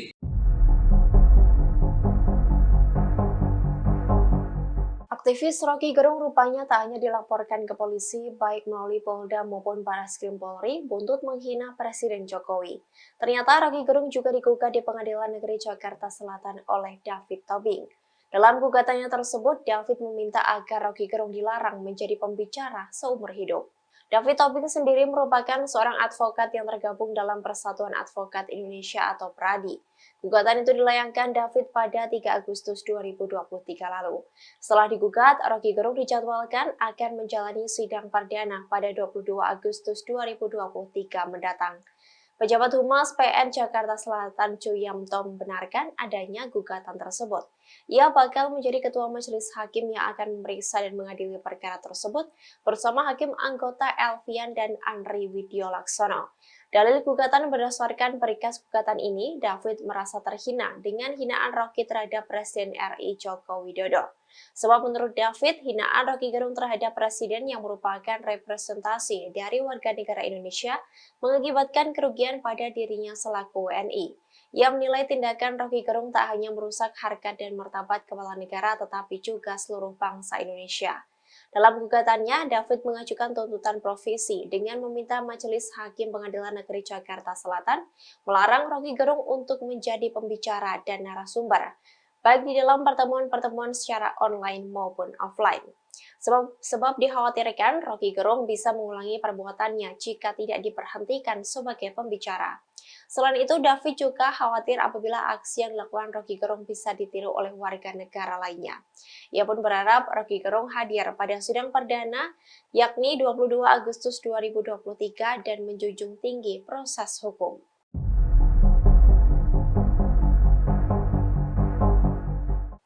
aktivis Roky Gerung rupanya tak hanya dilaporkan ke polisi baik melalui Polda maupun Barreskrim Polri buntut menghina Presiden Jokowi. Ternyata Roky Gerung juga digugat di Pengadilan Negeri Jakarta Selatan oleh David Tobing. Dalam gugatannya tersebut, David meminta agar Roky Gerung dilarang menjadi pembicara seumur hidup. David Tobing sendiri merupakan seorang advokat yang tergabung dalam Persatuan Advokat Indonesia atau PRADI. Gugatan itu dilayangkan David pada 3 Agustus 2023 lalu. Setelah digugat, Roky Gerung dijadwalkan akan menjalani sidang perdana pada 22 Agustus 2023 mendatang. Pejabat Humas PN Jakarta Selatan Chuyamto membenarkan adanya gugatan tersebut. Ia bakal menjadi ketua majelis hakim yang akan memeriksa dan mengadili perkara tersebut bersama hakim anggota Elvian dan Andri Widiolaksono. Dalil gugatan berdasarkan berkas gugatan ini, David merasa terhina dengan hinaan Roky terhadap Presiden RI Joko Widodo. Sebab menurut David, hinaan Roky Gerung terhadap Presiden yang merupakan representasi dari warga negara Indonesia mengakibatkan kerugian pada dirinya selaku WNI. Ia menilai tindakan Roky Gerung tak hanya merusak harkat dan martabat kepala negara tetapi juga seluruh bangsa Indonesia. Dalam gugatannya, David mengajukan tuntutan provisi dengan meminta Majelis Hakim Pengadilan Negeri Jakarta Selatan melarang Roky Gerung untuk menjadi pembicara dan narasumber, baik di dalam pertemuan-pertemuan secara online maupun offline. Sebab dikhawatirkan Roky Gerung bisa mengulangi perbuatannya jika tidak diberhentikan sebagai pembicara. Selain itu, David juga khawatir apabila aksi yang dilakukan Roky Gerung bisa ditiru oleh warga negara lainnya. Ia pun berharap Roky Gerung hadir pada sidang perdana, yakni 22 Agustus 2023 dan menjunjung tinggi proses hukum.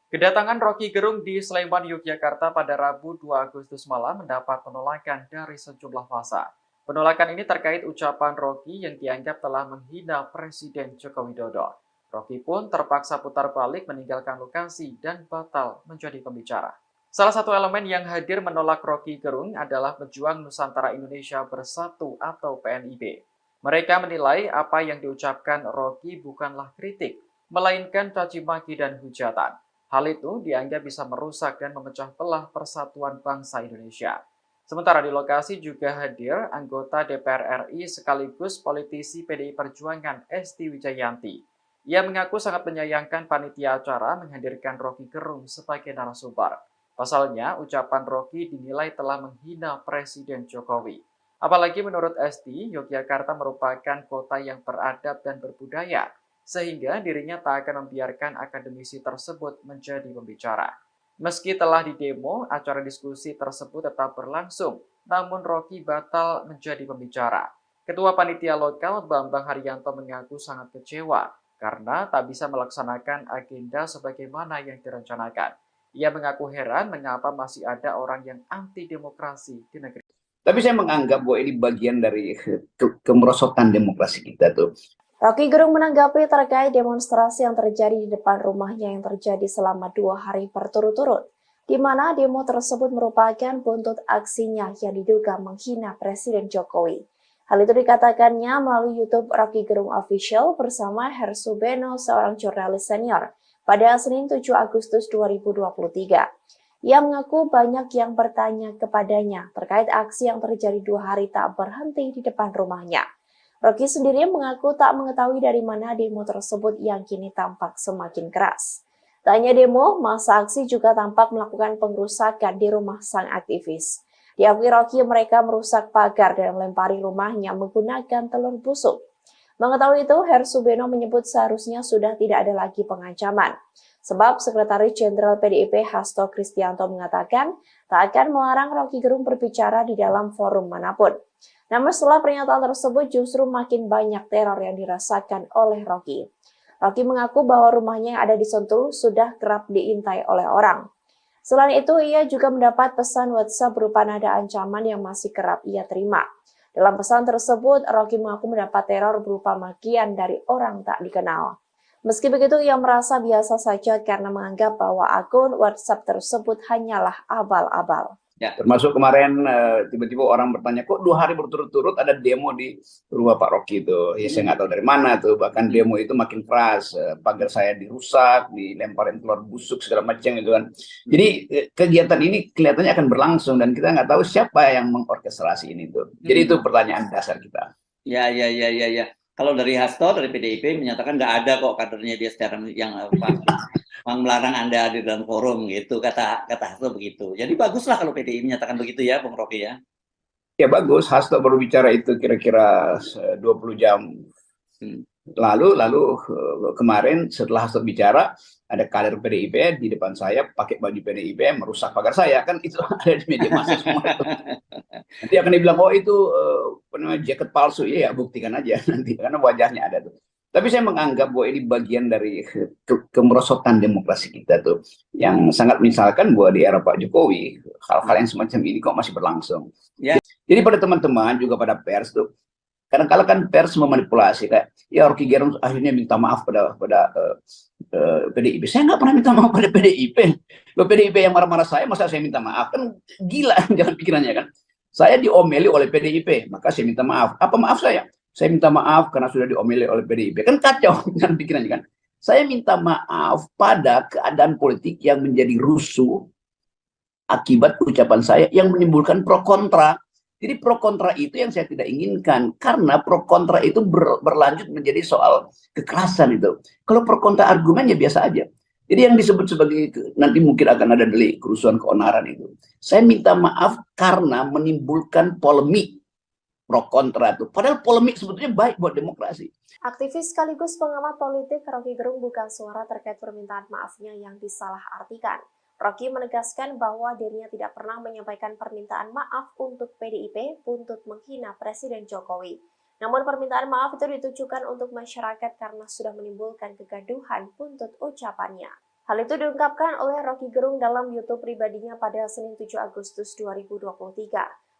Kedatangan Roky Gerung di Sleman, Yogyakarta pada Rabu 2 Agustus malam mendapat penolakan dari sejumlah massa. Penolakan ini terkait ucapan Roky yang dianggap telah menghina Presiden Joko Widodo. Roky pun terpaksa putar balik meninggalkan lokasi dan batal menjadi pembicara. Salah satu elemen yang hadir menolak Roky Gerung adalah Pejuang Nusantara Indonesia Bersatu atau PNIB. Mereka menilai apa yang diucapkan Roky bukanlah kritik, melainkan caci maki dan hujatan. Hal itu dianggap bisa merusak dan memecah belah persatuan bangsa Indonesia. Sementara di lokasi juga hadir anggota DPR RI sekaligus politisi PDI Perjuangan Esti Wijayanti. Ia mengaku sangat menyayangkan panitia acara menghadirkan Roky Gerung sebagai narasumber. Pasalnya, ucapan Roky dinilai telah menghina Presiden Jokowi. Apalagi menurut Esti, Yogyakarta merupakan kota yang beradab dan berbudaya, sehingga dirinya tak akan membiarkan akademisi tersebut menjadi pembicara. Meski telah didemo, acara diskusi tersebut tetap berlangsung, namun Roky batal menjadi pembicara. Ketua Panitia Lokal Bambang Haryanto mengaku sangat kecewa karena tak bisa melaksanakan agenda sebagaimana yang direncanakan. Ia mengaku heran mengapa masih ada orang yang anti demokrasi di negeri. Tapi saya menganggap bahwa ini bagian dari kemerosotan demokrasi kita tuh. Roky Gerung menanggapi terkait demonstrasi yang terjadi di depan rumahnya yang terjadi selama 2 hari berturut-turut, di mana demo tersebut merupakan buntut aksinya yang diduga menghina Presiden Jokowi. Hal itu dikatakannya melalui YouTube Roky Gerung Official bersama Hersu Beno, seorang jurnalis senior, pada Senin 7 Agustus 2023. Ia mengaku banyak yang bertanya kepadanya terkait aksi yang terjadi 2 hari tak berhenti di depan rumahnya. Roky sendiri mengaku tak mengetahui dari mana demo tersebut yang kini tampak semakin keras. Tak hanya demo, massa aksi juga tampak melakukan pengrusakan di rumah sang aktivis. Diakui Roky mereka merusak pagar dan melempari rumahnya menggunakan telur busuk. Mengetahui itu, Hersu Beno menyebut seharusnya sudah tidak ada lagi pengancaman. Sebab Sekretaris Jenderal PDIP Hasto Kristianto mengatakan tak akan melarang Roky Gerung berbicara di dalam forum manapun. Namun setelah pernyataan tersebut justru makin banyak teror yang dirasakan oleh Roky. Roky mengaku bahwa rumahnya yang ada di Sentul sudah kerap diintai oleh orang. Selain itu, ia juga mendapat pesan WhatsApp berupa nada ancaman yang masih kerap ia terima. Dalam pesan tersebut, Roky mengaku mendapat teror berupa makian dari orang tak dikenal. Meski begitu, ia merasa biasa saja karena menganggap bahwa akun WhatsApp tersebut hanyalah abal-abal. Ya, termasuk kemarin tiba-tiba orang bertanya, kok 2 hari berturut-turut ada demo di rumah Pak Roky itu. Ya saya nggak tahu dari mana tuh, bahkan demo itu makin keras, pagar saya dirusak, dilemparin telur busuk segala macam gitu kan. Jadi kegiatan ini kelihatannya akan berlangsung dan kita nggak tahu siapa yang mengorkestrasi ini tuh. Jadi itu pertanyaan dasar kita. Ya. Kalau dari Hasto, dari PDIP menyatakan nggak ada kok kadernya dia secara yang melarang Anda di dalam forum gitu, kata Hasto begitu. Jadi baguslah kalau PDI menyatakan begitu ya, Bung Roky ya. Ya bagus, Hasto baru bicara itu kira-kira 20 jam lalu kemarin setelah Hasto bicara ada kader PDIP di depan saya pakai baju PDIP merusak pagar saya, kan itu ada di media massa semua. Nanti akan dibilang oh itu jaket palsu, ya buktikan aja nanti karena wajahnya ada tuh. Tapi saya menganggap bahwa ini bagian dari kemerosotan demokrasi kita tuh, yang sangat misalkan bahwa di era Pak Jokowi hal-hal yang semacam ini kok masih berlangsung. Ya. Jadi pada teman-teman juga pada pers tuh, kadang-kadang kan pers memanipulasi kayak ya Roky Gerung akhirnya minta maaf pada PDIP. Saya nggak pernah minta maaf pada PDIP. Loh, PDIP yang marah-marah saya, masa saya minta maaf? Kan gila jangan pikirannya kan. Saya diomeli oleh PDIP, maka saya minta maaf. Apa maaf saya? saya minta maaf karena sudah diomeli oleh PDIP. Kan kacau dengan pikirannya kan. Saya minta maaf pada keadaan politik yang menjadi rusuh akibat ucapan saya yang menimbulkan pro kontra. Jadi pro kontra itu yang saya tidak inginkan, karena pro kontra itu berlanjut menjadi soal kekerasan itu. Kalau pro kontra argumen ya biasa aja. Jadi yang disebut sebagai, nanti mungkin akan ada delik kerusuhan keonaran itu. Saya minta maaf karena menimbulkan polemik pro kontra itu. Padahal polemik sebetulnya baik buat demokrasi. Aktivis sekaligus pengamat politik Rocky Gerung buka suara terkait permintaan maafnya yang disalahartikan. Rocky menegaskan bahwa dirinya tidak pernah menyampaikan permintaan maaf untuk PDIP buntut menghina Presiden Jokowi. Namun permintaan maaf itu ditujukan untuk masyarakat karena sudah menimbulkan kegaduhan buntut ucapannya. Hal itu diungkapkan oleh Rocky Gerung dalam YouTube pribadinya pada Senin 7 Agustus 2023.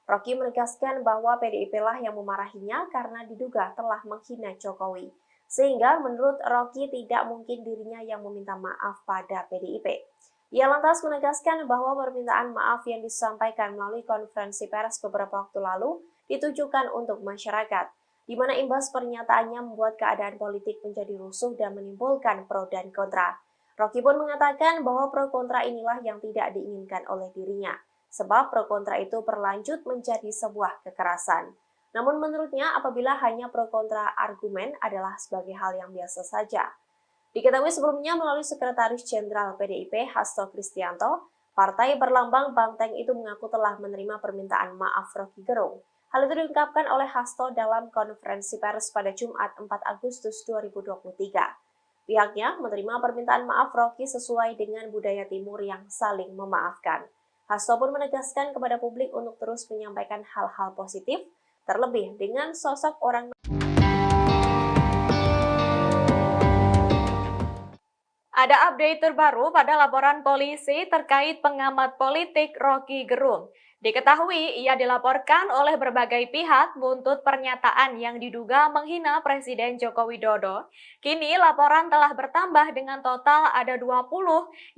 Rocky menegaskan bahwa PDIP lah yang memarahinya karena diduga telah menghina Jokowi. Sehingga menurut Rocky tidak mungkin dirinya yang meminta maaf pada PDIP. Ia lantas menegaskan bahwa permintaan maaf yang disampaikan melalui konferensi pers beberapa waktu lalu ditujukan untuk masyarakat, di mana imbas pernyataannya membuat keadaan politik menjadi rusuh dan menimbulkan pro dan kontra. Rocky pun mengatakan bahwa pro kontra inilah yang tidak diinginkan oleh dirinya, sebab pro kontra itu berlanjut menjadi sebuah kekerasan. Namun menurutnya apabila hanya pro kontra argumen adalah sebagai hal yang biasa saja. Diketahui sebelumnya melalui Sekretaris Jenderal PDIP Hasto Kristianto, partai berlambang banteng itu mengaku telah menerima permintaan maaf Rocky Gerung. Hal itu diungkapkan oleh Hasto dalam konferensi pers pada Jumat 4 Agustus 2023. Pihaknya menerima permintaan maaf Rocky sesuai dengan budaya timur yang saling memaafkan. Hasto pun menegaskan kepada publik untuk terus menyampaikan hal-hal positif, terlebih dengan sosok orang. Ada update terbaru pada laporan polisi terkait pengamat politik Rocky Gerung. Diketahui ia dilaporkan oleh berbagai pihak buntut pernyataan yang diduga menghina Presiden Joko Widodo. Kini laporan telah bertambah dengan total ada 20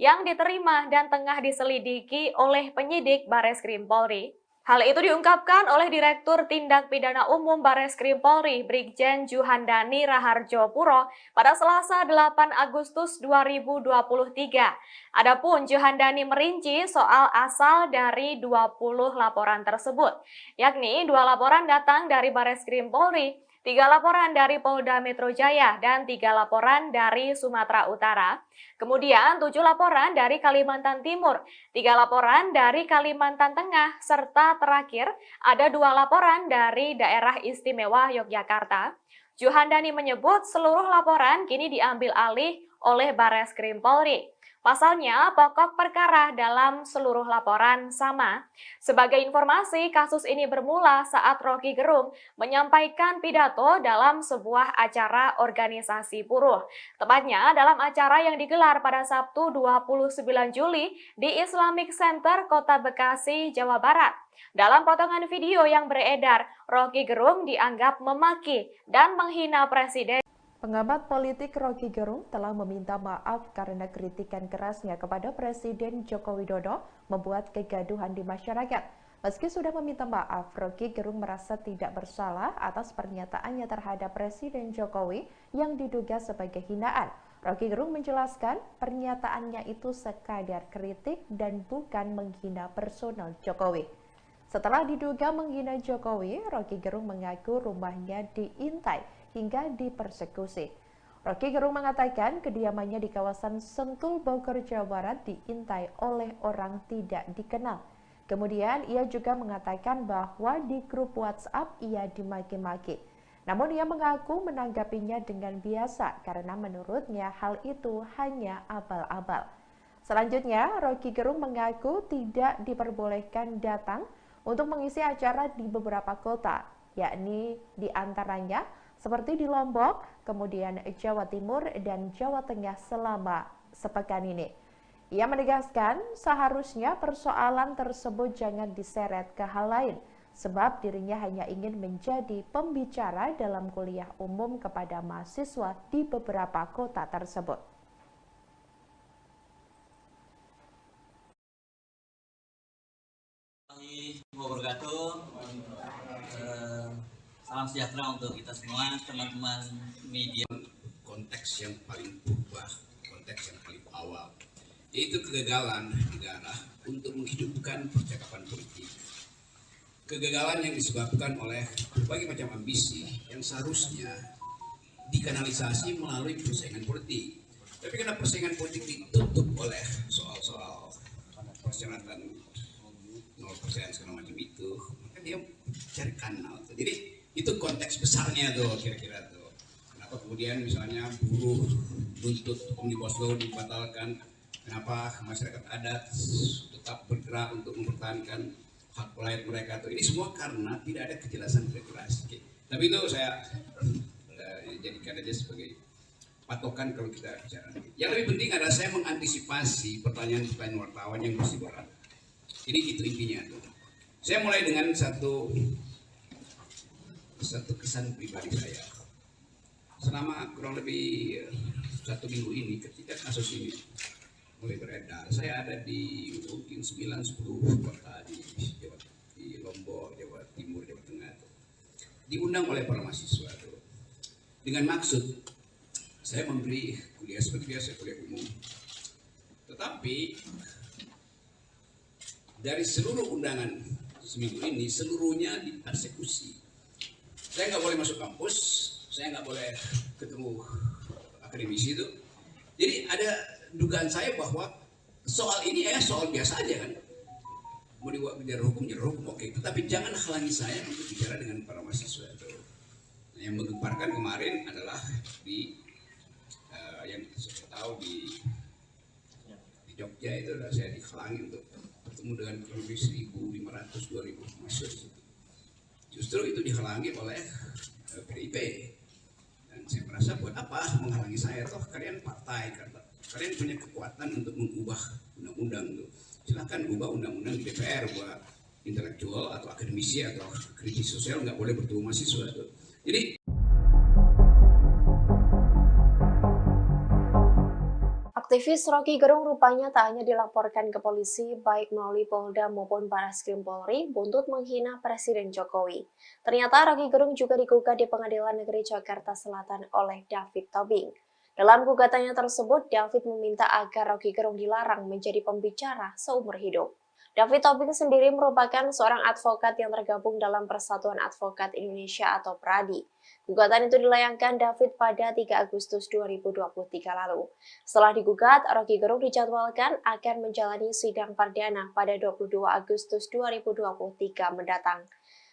yang diterima dan tengah diselidiki oleh penyidik Bareskrim Polri. Hal itu diungkapkan oleh Direktur Tindak Pidana Umum Bareskrim Polri, Brigjen Juhandani Raharjo Puro, pada Selasa 8 Agustus 2023. Adapun Juhandani merinci soal asal dari 20 laporan tersebut, yakni 2 laporan datang dari Bareskrim Polri, 3 laporan dari Polda Metro Jaya, dan 3 laporan dari Sumatera Utara. Kemudian 7 laporan dari Kalimantan Timur, 3 laporan dari Kalimantan Tengah, serta terakhir ada 2 laporan dari Daerah Istimewa Yogyakarta. Juhandani menyebut seluruh laporan kini diambil alih oleh Bareskrim Polri. Pasalnya, pokok perkara dalam seluruh laporan sama. Sebagai informasi, kasus ini bermula saat Rocky Gerung menyampaikan pidato dalam sebuah acara organisasi buruh. Tepatnya dalam acara yang digelar pada Sabtu 29 Juli di Islamic Center Kota Bekasi, Jawa Barat. Dalam potongan video yang beredar, Rocky Gerung dianggap memaki dan menghina Presiden. Pengamat politik Rocky Gerung telah meminta maaf karena kritikan kerasnya kepada Presiden Joko Widodo membuat kegaduhan di masyarakat. Meski sudah meminta maaf, Rocky Gerung merasa tidak bersalah atas pernyataannya terhadap Presiden Jokowi yang diduga sebagai hinaan. Rocky Gerung menjelaskan pernyataannya itu sekadar kritik dan bukan menghina personal Jokowi. Setelah diduga menghina Jokowi, Rocky Gerung mengaku rumahnya diintai hingga dipersekusi. Rocky Gerung mengatakan kediamannya di kawasan Sentul, Bogor, Jawa Barat diintai oleh orang tidak dikenal. Kemudian ia juga mengatakan bahwa di grup WhatsApp ia dimaki-maki. Namun ia mengaku menanggapinya dengan biasa karena menurutnya hal itu hanya abal-abal. Selanjutnya, Rocky Gerung mengaku tidak diperbolehkan datang untuk mengisi acara di beberapa kota, yakni di antaranya seperti di Lombok, kemudian Jawa Timur, dan Jawa Tengah selama sepekan ini. Ia menegaskan seharusnya persoalan tersebut jangan diseret ke hal lain, sebab dirinya hanya ingin menjadi pembicara dalam kuliah umum kepada mahasiswa di beberapa kota tersebut. Selamat salam sejahtera untuk kita semua, teman-teman media. Konteks yang paling berubah, konteks yang paling awal, yaitu kegagalan negara untuk menghidupkan percakapan politik. Kegagalan yang disebabkan oleh berbagai macam ambisi yang seharusnya dikanalisasi melalui persaingan politik. Tapi karena persaingan politik ditutup oleh soal-soal persyaratan 0% segala macam itu, maka dia cari kanal. Jadi itu konteks besarnya tuh kira-kira tuh. Kenapa kemudian misalnya buruh nuntut Omnibus Law dibatalkan? Kenapa masyarakat adat tetap bergerak untuk mempertahankan hak rakyat mereka tuh? Ini semua karena tidak ada kejelasan regulasi. Tapi itu saya jadikan aja sebagai patokan kalau kita bicara. Yang lebih penting adalah saya mengantisipasi pertanyaan-pertanyaan wartawan yang bersifat. Jadi itu intinya tuh. Saya mulai dengan satu kesan pribadi saya. Selama kurang lebih 1 minggu ini, ketika kasus ini mulai beredar, saya ada di mungkin 9-10 kota di Lombok, Jawa Timur, Jawa Tengah. Diundang oleh para mahasiswa tuh. Dengan maksud saya memberi kuliah seperti biasa, kuliah umum. Tetapi dari seluruh undangan seminggu ini, seluruhnya dipersekusi. Saya nggak boleh masuk kampus, saya nggak boleh ketemu akademisi itu. Jadi ada dugaan saya bahwa soal ini soal biasa aja kan. Mau dibuat bicara hukum, oke. Tetapi jangan halangi saya untuk bicara dengan para mahasiswa itu. Nah, yang menggemparkan kemarin adalah di yang saya tahu di Jogja itu adalah saya dihalangi untuk bertemu dengan kurang lebih 1.500-2.000 mahasiswa di situ. Justru itu dihalangi oleh PDIP. Dan saya merasa buat apa menghalangi saya? Toh kalian partai, kalian punya kekuatan untuk mengubah undang-undang itu. Silahkan ubah undang-undang di DPR buat intelektual atau akademisi atau kritis sosial nggak boleh bertemu mahasiswa itu. Jadi aktivis Roky Gerung rupanya tak hanya dilaporkan ke polisi baik melalui Polda maupun Barreskrim Polri buntut menghina Presiden Jokowi. Ternyata Roky Gerung juga digugat di Pengadilan Negeri Jakarta Selatan oleh David Tobing. Dalam gugatannya tersebut, David meminta agar Roky Gerung dilarang menjadi pembicara seumur hidup. David Tobing sendiri merupakan seorang advokat yang tergabung dalam Persatuan Advokat Indonesia atau PRADI. Gugatan itu dilayangkan David pada 3 Agustus 2023 lalu. Setelah digugat, Roky Gerung dijadwalkan akan menjalani sidang perdana pada 22 Agustus 2023 mendatang.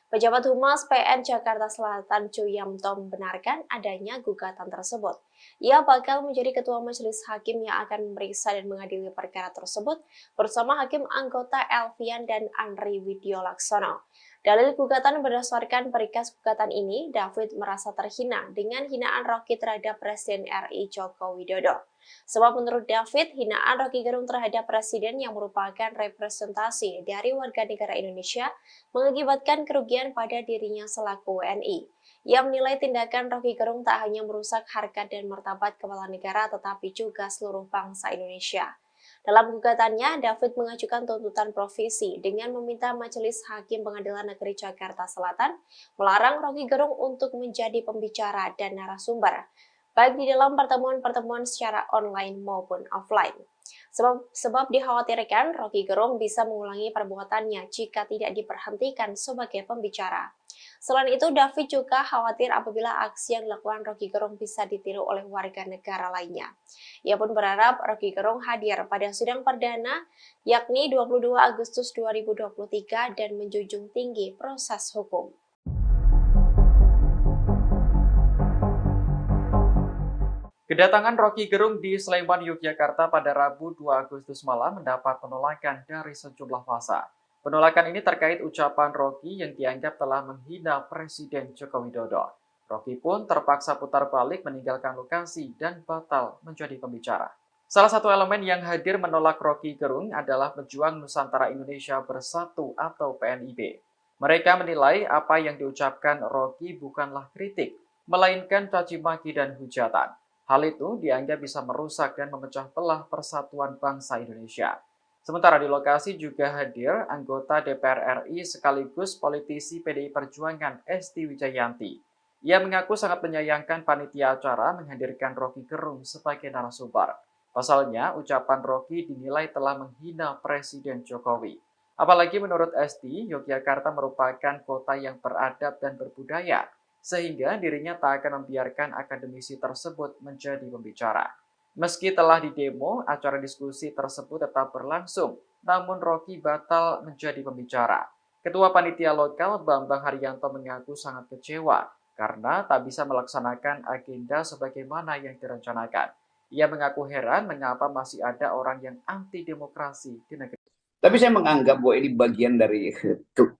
Pejabat Humas PN Jakarta Selatan Chu Yamto membenarkan adanya gugatan tersebut. Ia bakal menjadi ketua majelis hakim yang akan memeriksa dan mengadili perkara tersebut bersama hakim anggota Elvian dan Andri Widyo Laksono. Dalil gugatan berdasarkan perikas gugatan ini, David merasa terhina dengan hinaan Roky terhadap Presiden RI Joko Widodo. Sebab menurut David, hinaan Roky Gerung terhadap Presiden yang merupakan representasi dari warga negara Indonesia mengakibatkan kerugian pada dirinya selaku WNI. Ia menilai tindakan Roky Gerung tak hanya merusak harkat dan martabat kepala negara tetapi juga seluruh bangsa Indonesia. Dalam gugatannya, David mengajukan tuntutan provisi dengan meminta Majelis Hakim Pengadilan Negeri Jakarta Selatan melarang Roky Gerung untuk menjadi pembicara dan narasumber, baik di dalam pertemuan-pertemuan secara online maupun offline. Sebab dikhawatirkan Roky Gerung bisa mengulangi perbuatannya jika tidak diberhentikan sebagai pembicara. Selain itu, David juga khawatir apabila aksi yang dilakukan Roky Gerung bisa ditiru oleh warga negara lainnya. Ia pun berharap Roky Gerung hadir pada sidang perdana, yakni 22 Agustus 2023 dan menjunjung tinggi proses hukum. Kedatangan Roky Gerung di Sleman, Yogyakarta pada Rabu 2 Agustus malam mendapat penolakan dari sejumlah massa. Penolakan ini terkait ucapan Roky yang dianggap telah menghina Presiden Joko Widodo. Roky pun terpaksa putar balik meninggalkan lokasi dan batal menjadi pembicara. Salah satu elemen yang hadir menolak Roky Gerung adalah Pejuang Nusantara Indonesia Bersatu atau PNIB. Mereka menilai apa yang diucapkan Roky bukanlah kritik, melainkan caci maki dan hujatan. Hal itu dianggap bisa merusak dan memecah belah persatuan bangsa Indonesia. Sementara di lokasi juga hadir anggota DPR RI sekaligus politisi PDI Perjuangan Esti Wijayanti. Ia mengaku sangat menyayangkan panitia acara menghadirkan Rocky Gerung sebagai narasumber. Pasalnya, ucapan Rocky dinilai telah menghina Presiden Jokowi. Apalagi menurut Esti, Yogyakarta merupakan kota yang beradab dan berbudaya, sehingga dirinya tak akan membiarkan akademisi tersebut menjadi pembicara. Meski telah didemo, acara diskusi tersebut tetap berlangsung, namun Rocky batal menjadi pembicara. Ketua Panitia Lokal Bambang Haryanto mengaku sangat kecewa karena tak bisa melaksanakan agenda sebagaimana yang direncanakan. Ia mengaku heran mengapa masih ada orang yang anti demokrasi di negeri. Tapi saya menganggap bahwa ini bagian dari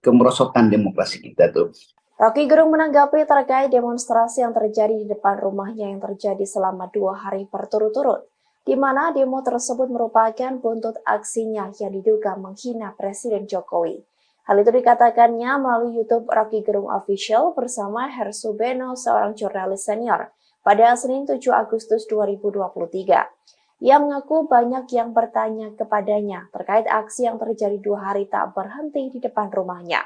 kemerosotan demokrasi kita tuh. Rocky Gerung menanggapi terkait demonstrasi yang terjadi di depan rumahnya yang terjadi selama 2 hari berturut-turut, di mana demo tersebut merupakan buntut aksinya yang diduga menghina Presiden Jokowi. Hal itu dikatakannya melalui YouTube Rocky Gerung Official bersama Hersu Beno, seorang jurnalis senior, pada Senin 7 Agustus 2023. Ia mengaku banyak yang bertanya kepadanya terkait aksi yang terjadi 2 hari tak berhenti di depan rumahnya.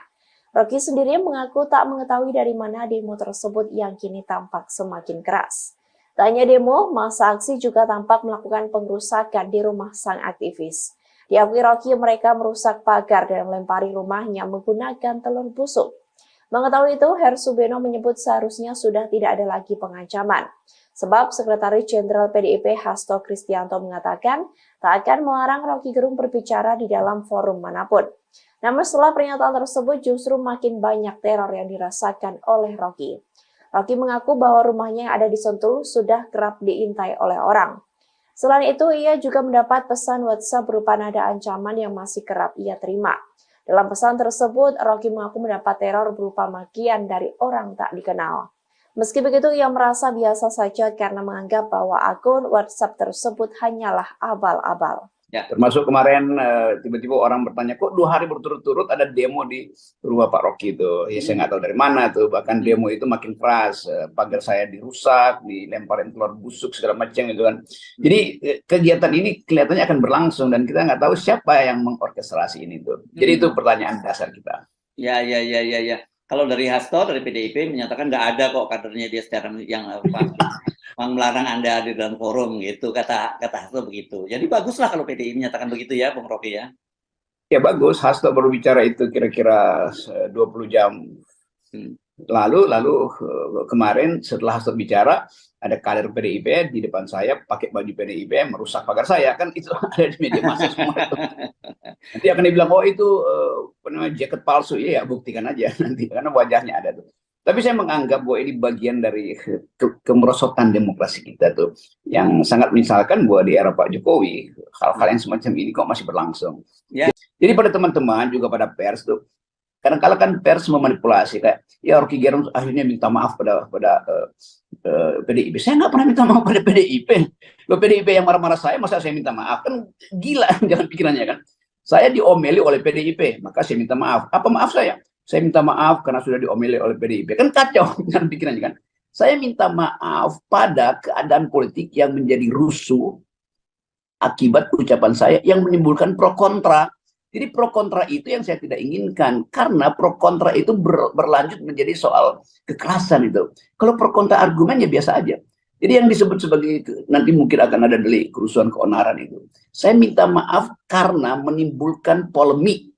Rocky sendiri mengaku tak mengetahui dari mana demo tersebut yang kini tampak semakin keras. Tak hanya demo, masa aksi juga tampak melakukan pengrusakan di rumah sang aktivis. Diakui Rocky mereka merusak pagar dan melempari rumahnya menggunakan telur busuk. Mengetahui itu, Hersu Beno menyebut seharusnya sudah tidak ada lagi pengancaman. Sebab Sekretaris Jenderal PDIP Hasto Kristianto mengatakan tak akan melarang Rocky Gerung berbicara di dalam forum manapun. Namun setelah pernyataan tersebut justru makin banyak teror yang dirasakan oleh Rocky. Rocky mengaku bahwa rumahnya yang ada di Sentul sudah kerap diintai oleh orang. Selain itu, ia juga mendapat pesan WhatsApp berupa nada ancaman yang masih kerap ia terima. Dalam pesan tersebut, Rocky mengaku mendapat teror berupa makian dari orang tak dikenal. Meski begitu, ia merasa biasa saja karena menganggap bahwa akun WhatsApp tersebut hanyalah abal-abal. Ya, termasuk kemarin tiba-tiba orang bertanya, kok 2 hari berturut-turut ada demo di rumah Pak Rocky itu. Ya saya nggak tahu dari mana tuh. Bahkan demo itu makin keras, pagar saya dirusak, dilemparin telur busuk segala macam gitu kan. Jadi kegiatan ini kelihatannya akan berlangsung dan kita nggak tahu siapa yang mengorkestrasi ini tuh. Jadi itu pertanyaan dasar kita. Ya. Kalau dari Hasto, dari PDIP menyatakan nggak ada kok kadernya dia secara yang melarang Anda hadir dalam forum gitu, kata Hasto begitu. Jadi baguslah kalau PDI menyatakan begitu ya, Bung Rocky ya. Ya bagus, Hasto baru bicara itu kira-kira 20 jam lalu kemarin setelah Hasto bicara ada kader PDIP di depan saya pakai baju PDIP merusak pagar saya, kan itu ada di media massa semua. Nanti akan dibilang oh itu jaket palsu, ya buktikan aja nanti karena wajahnya ada tuh. Tapi saya menganggap bahwa ini bagian dari kemerosotan demokrasi kita tuh, yang sangat misalkan bahwa di era Pak Jokowi hal-hal yang semacam ini kok masih berlangsung. Ya. Jadi pada teman-teman juga pada pers tuh, kadang-kala kan pers memanipulasi kayak ya Rocky Gerung akhirnya minta maaf pada PDIP. Saya nggak pernah minta maaf pada PDIP. Loh, PDIP yang marah-marah saya, masa saya minta maaf? Kan gila jalan pikirannya kan. Saya diomeli oleh PDIP, maka saya minta maaf. Apa maaf saya? Saya minta maaf karena sudah diomeli oleh PDIP. Kan kacau jalan pikirannya kan. Saya minta maaf pada keadaan politik yang menjadi rusuh akibat ucapan saya yang menimbulkan pro kontra. Jadi pro kontra itu yang saya tidak inginkan, karena pro kontra itu berlanjut menjadi soal kekerasan itu. Kalau pro kontra argumen ya biasa aja. Jadi yang disebut sebagai nanti mungkin akan ada delik kerusuhan keonaran itu. Saya minta maaf karena menimbulkan polemik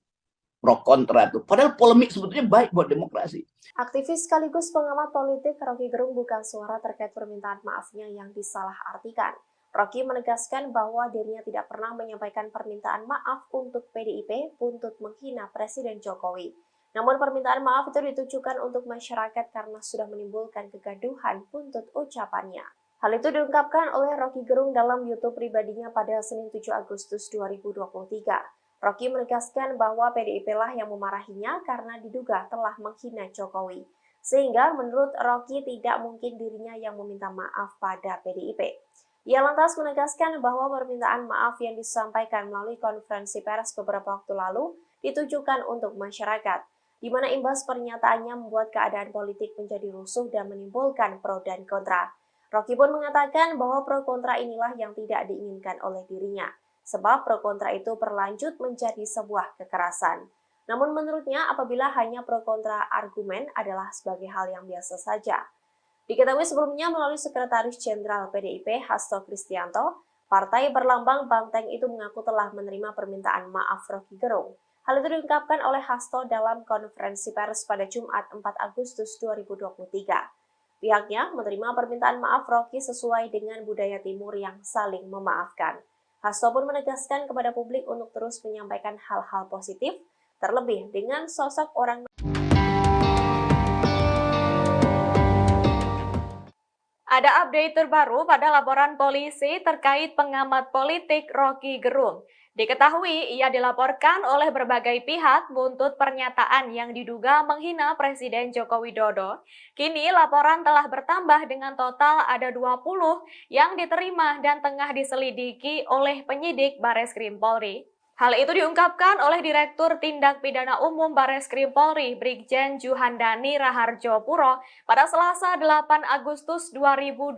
pro kontra itu. Padahal polemik sebetulnya baik buat demokrasi. Aktivis sekaligus pengamat politik Rocky Gerung buka suara terkait permintaan maafnya yang disalahartikan. Rocky menegaskan bahwa dirinya tidak pernah menyampaikan permintaan maaf untuk PDIP buntut menghina Presiden Jokowi. Namun permintaan maaf itu ditujukan untuk masyarakat karena sudah menimbulkan kegaduhan buntut ucapannya. Hal itu diungkapkan oleh Rocky Gerung dalam YouTube pribadinya pada Senin 7 Agustus 2023. Rocky menegaskan bahwa PDIP lah yang memarahinya karena diduga telah menghina Jokowi. Sehingga menurut Rocky tidak mungkin dirinya yang meminta maaf pada PDIP. Ia lantas menegaskan bahwa permintaan maaf yang disampaikan melalui konferensi pers beberapa waktu lalu ditujukan untuk masyarakat, di mana imbas pernyataannya membuat keadaan politik menjadi rusuh dan menimbulkan pro dan kontra. Rocky pun mengatakan bahwa pro kontra inilah yang tidak diinginkan oleh dirinya. sebab pro kontra itu berlanjut menjadi sebuah kekerasan. Namun menurutnya apabila hanya pro kontra argumen adalah sebagai hal yang biasa saja. Diketahui sebelumnya melalui Sekretaris Jenderal PDIP Hasto Kristianto, partai berlambang banteng itu mengaku telah menerima permintaan maaf Roky Gerung. Hal itu diungkapkan oleh Hasto dalam konferensi pers pada Jumat 4 Agustus 2023. Pihaknya menerima permintaan maaf Roky sesuai dengan budaya timur yang saling memaafkan. Hasto pun menegaskan kepada publik untuk terus menyampaikan hal-hal positif, terlebih dengan sosok orang. Ada update terbaru pada laporan polisi terkait pengamat politik Roky Gerung. Diketahui ia dilaporkan oleh berbagai pihak buntut pernyataan yang diduga menghina Presiden Joko Widodo. Kini laporan telah bertambah dengan total ada 20 yang diterima dan tengah diselidiki oleh penyidik Bareskrim Polri. Hal itu diungkapkan oleh Direktur Tindak Pidana Umum Bareskrim Polri, Brigjen Juhandani Raharjo Puro, pada Selasa 8 Agustus 2023.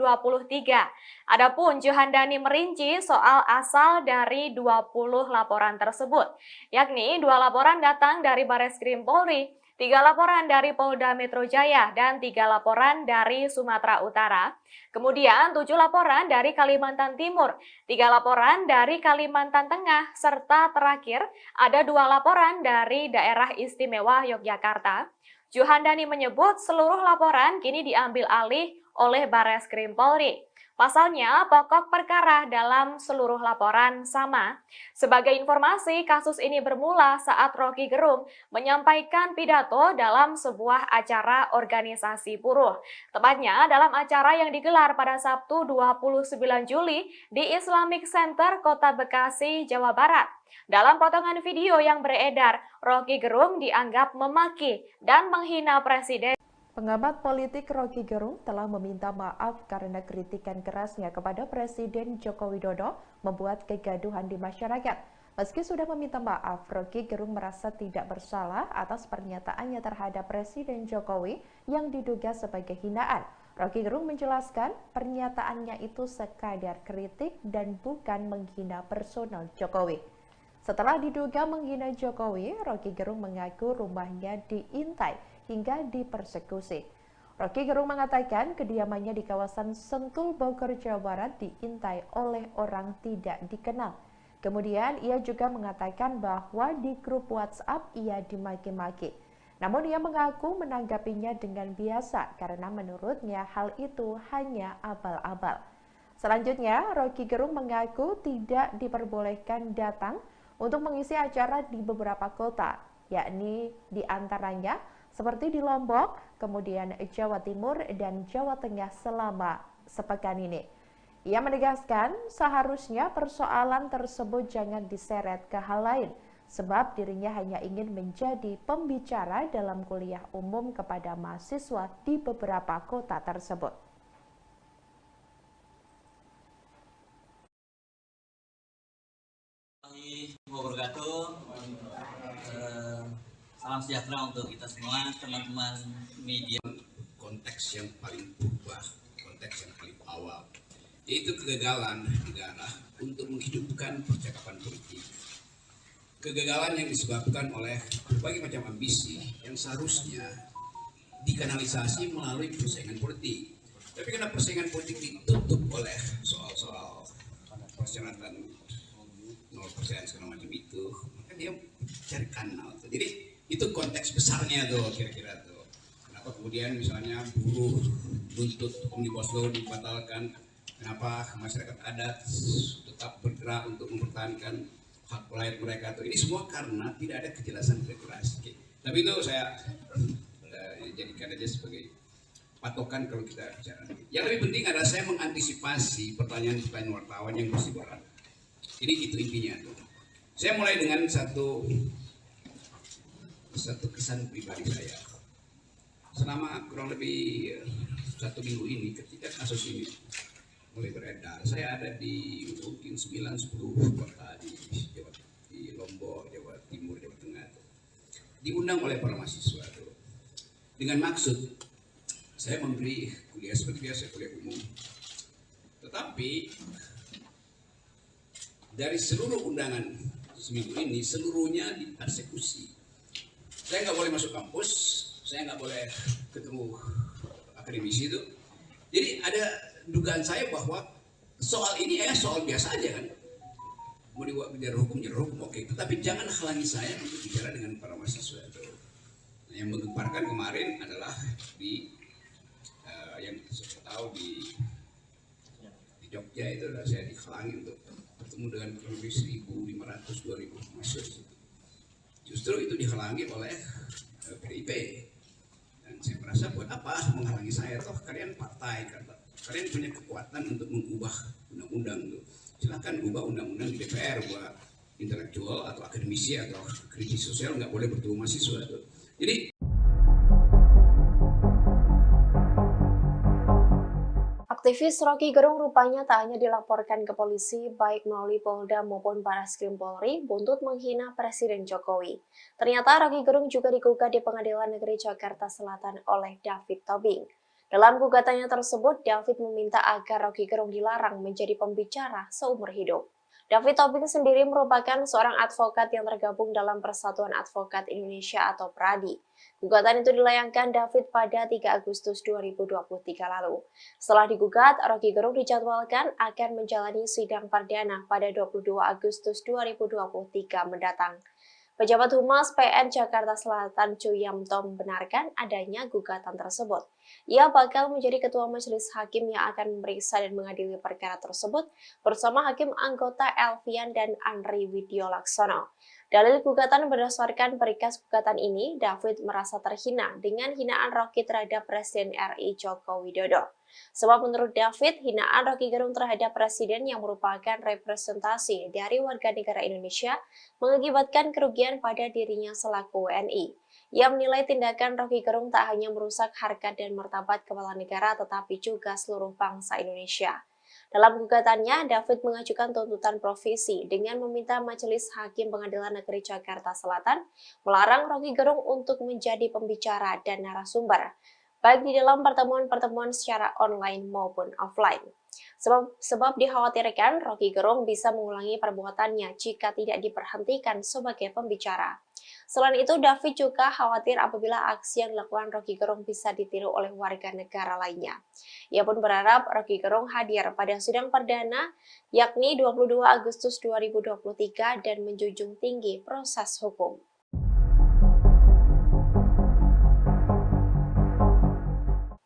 Adapun Juhandani merinci soal asal dari 20 laporan tersebut, yakni 2 laporan datang dari Bareskrim Polri, 3 laporan dari Polda Metro Jaya, dan 3 laporan dari Sumatera Utara. Kemudian 7 laporan dari Kalimantan Timur, 3 laporan dari Kalimantan Tengah, serta terakhir ada 2 laporan dari Daerah Istimewa Yogyakarta. Juhandani menyebut seluruh laporan kini diambil alih oleh Bareskrim Polri. Pasalnya, pokok perkara dalam seluruh laporan sama. Sebagai informasi, kasus ini bermula saat Roky Gerung menyampaikan pidato dalam sebuah acara organisasi buruh. Tepatnya dalam acara yang digelar pada Sabtu 29 Juli di Islamic Center Kota Bekasi, Jawa Barat. Dalam potongan video yang beredar, Roky Gerung dianggap memaki dan menghina Presiden. Pengamat politik Roky Gerung telah meminta maaf karena kritikan kerasnya kepada Presiden Joko Widodo membuat kegaduhan di masyarakat. Meski sudah meminta maaf, Roky Gerung merasa tidak bersalah atas pernyataannya terhadap Presiden Jokowi yang diduga sebagai hinaan. Roky Gerung menjelaskan pernyataannya itu sekadar kritik dan bukan menghina personal Jokowi. Setelah diduga menghina Jokowi, Roky Gerung mengaku rumahnya diintai hingga dipersekusi. Roky Gerung mengatakan kediamannya di kawasan Sentul, Bogor, Jawa Barat diintai oleh orang tidak dikenal. Kemudian ia juga mengatakan bahwa di grup WhatsApp ia dimaki-maki. Namun ia mengaku menanggapinya dengan biasa karena menurutnya hal itu hanya abal-abal. Selanjutnya, Roky Gerung mengaku tidak diperbolehkan datang untuk mengisi acara di beberapa kota, yakni di antaranya seperti di Lombok, kemudian Jawa Timur dan Jawa Tengah selama sepekan ini. Ia menegaskan seharusnya persoalan tersebut jangan diseret ke hal lain, sebab dirinya hanya ingin menjadi pembicara dalam kuliah umum kepada mahasiswa di beberapa kota tersebut. Salam sejahtera untuk kita semua, teman-teman media. Konteks yang paling berubah, konteks yang paling awal, yaitu kegagalan negara untuk menghidupkan percakapan politik. Kegagalan yang disebabkan oleh berbagai macam ambisi yang seharusnya dikanalisasi melalui persaingan politik. Tapi karena persaingan politik ditutup oleh soal-soal persyaratan 0% segala macam itu, maka dia cari kanal. Jadi itu konteks besarnya tuh kira-kira tuh. Kenapa kemudian misalnya buruh nuntut Omnibus Law dibatalkan, kenapa masyarakat adat tetap bergerak untuk mempertahankan hak rakyat mereka tuh. Ini semua karena tidak ada kejelasan regulasi. Tapi itu saya jadikan aja sebagai patokan kalau kita bicara. Yang lebih penting adalah saya mengantisipasi pertanyaan-pertanyaan wartawan yang bersifat. Jadi itu intinya tuh. Saya mulai dengan satu kesan pribadi saya. Selama kurang lebih 1 minggu ini ketika kasus ini mulai beredar, saya ada di mungkin 9-10 kota di Lombok, Jawa Timur, Jawa Tengah. Diundang oleh para mahasiswa itu. Dengan maksud saya memberi kuliah seperti biasa, kuliah umum. Tetapi dari seluruh undangan seminggu ini, seluruhnya dieksekusi. Saya nggak boleh masuk kampus, saya nggak boleh ketemu akademisi itu. Jadi ada dugaan saya bahwa soal ini soal biasa aja kan. Mau dibuat jalur hukum, oke. Tetapi jangan halangi saya untuk bicara dengan para mahasiswa itu. Nah, yang menggemparkan kemarin adalah di yang saya tahu di Jogja itu adalah saya dihalangi untuk bertemu dengan kurang lebih 1.500-2.000 mahasiswa di situ. Justru itu dihalangi oleh PDIP. Dan saya merasa buat apa menghalangi saya, toh kalian partai, kalian punya kekuatan untuk mengubah undang-undang itu. Silakan ubah undang-undang di DPR, buat intelektual atau akademisi atau kritis sosial nggak boleh bertemu mahasiswa itu. Jadi aktivis Rocky Gerung rupanya tak hanya dilaporkan ke polisi baik melalui Polda maupun Barreskrim Polri buntut menghina Presiden Jokowi. Ternyata Rocky Gerung juga digugat di Pengadilan Negeri Jakarta Selatan oleh David Tobing. Dalam gugatannya tersebut, David meminta agar Rocky Gerung dilarang menjadi pembicara seumur hidup. David Tobing sendiri merupakan seorang advokat yang tergabung dalam Persatuan Advokat Indonesia atau PRADI. Gugatan itu dilayangkan David pada 3 Agustus 2023 lalu. Setelah digugat, Rocky Gerung dijadwalkan akan menjalani sidang perdana pada 22 Agustus 2023 mendatang. Pejabat Humas PN Jakarta Selatan Chu Yamto membenarkan adanya gugatan tersebut. Ia bakal menjadi ketua majelis hakim yang akan memeriksa dan mengadili perkara tersebut bersama hakim anggota Elvian dan Andri Widyo Laksono. Dalil gugatan berdasarkan perikas gugatan ini, David merasa terhina dengan hinaan Rocky terhadap Presiden RI Joko Widodo. Sebab menurut David, hinaan Rocky Gerung terhadap Presiden yang merupakan representasi dari warga negara Indonesia mengakibatkan kerugian pada dirinya selaku WNI. Ia menilai tindakan Rocky Gerung tak hanya merusak harkat dan martabat kepala negara tetapi juga seluruh bangsa Indonesia. Dalam gugatannya, David mengajukan tuntutan provisi dengan meminta Majelis Hakim Pengadilan Negeri Jakarta Selatan melarang Rocky Gerung untuk menjadi pembicara dan narasumber, baik di dalam pertemuan-pertemuan secara online maupun offline. Sebab dikhawatirkan Rocky Gerung bisa mengulangi perbuatannya jika tidak diberhentikan sebagai pembicara. Selain itu, David juga khawatir apabila aksi yang dilakukan Rocky Gerung bisa ditiru oleh warga negara lainnya. Ia pun berharap Rocky Gerung hadir pada sidang perdana, yakni 22 Agustus 2023 dan menjunjung tinggi proses hukum.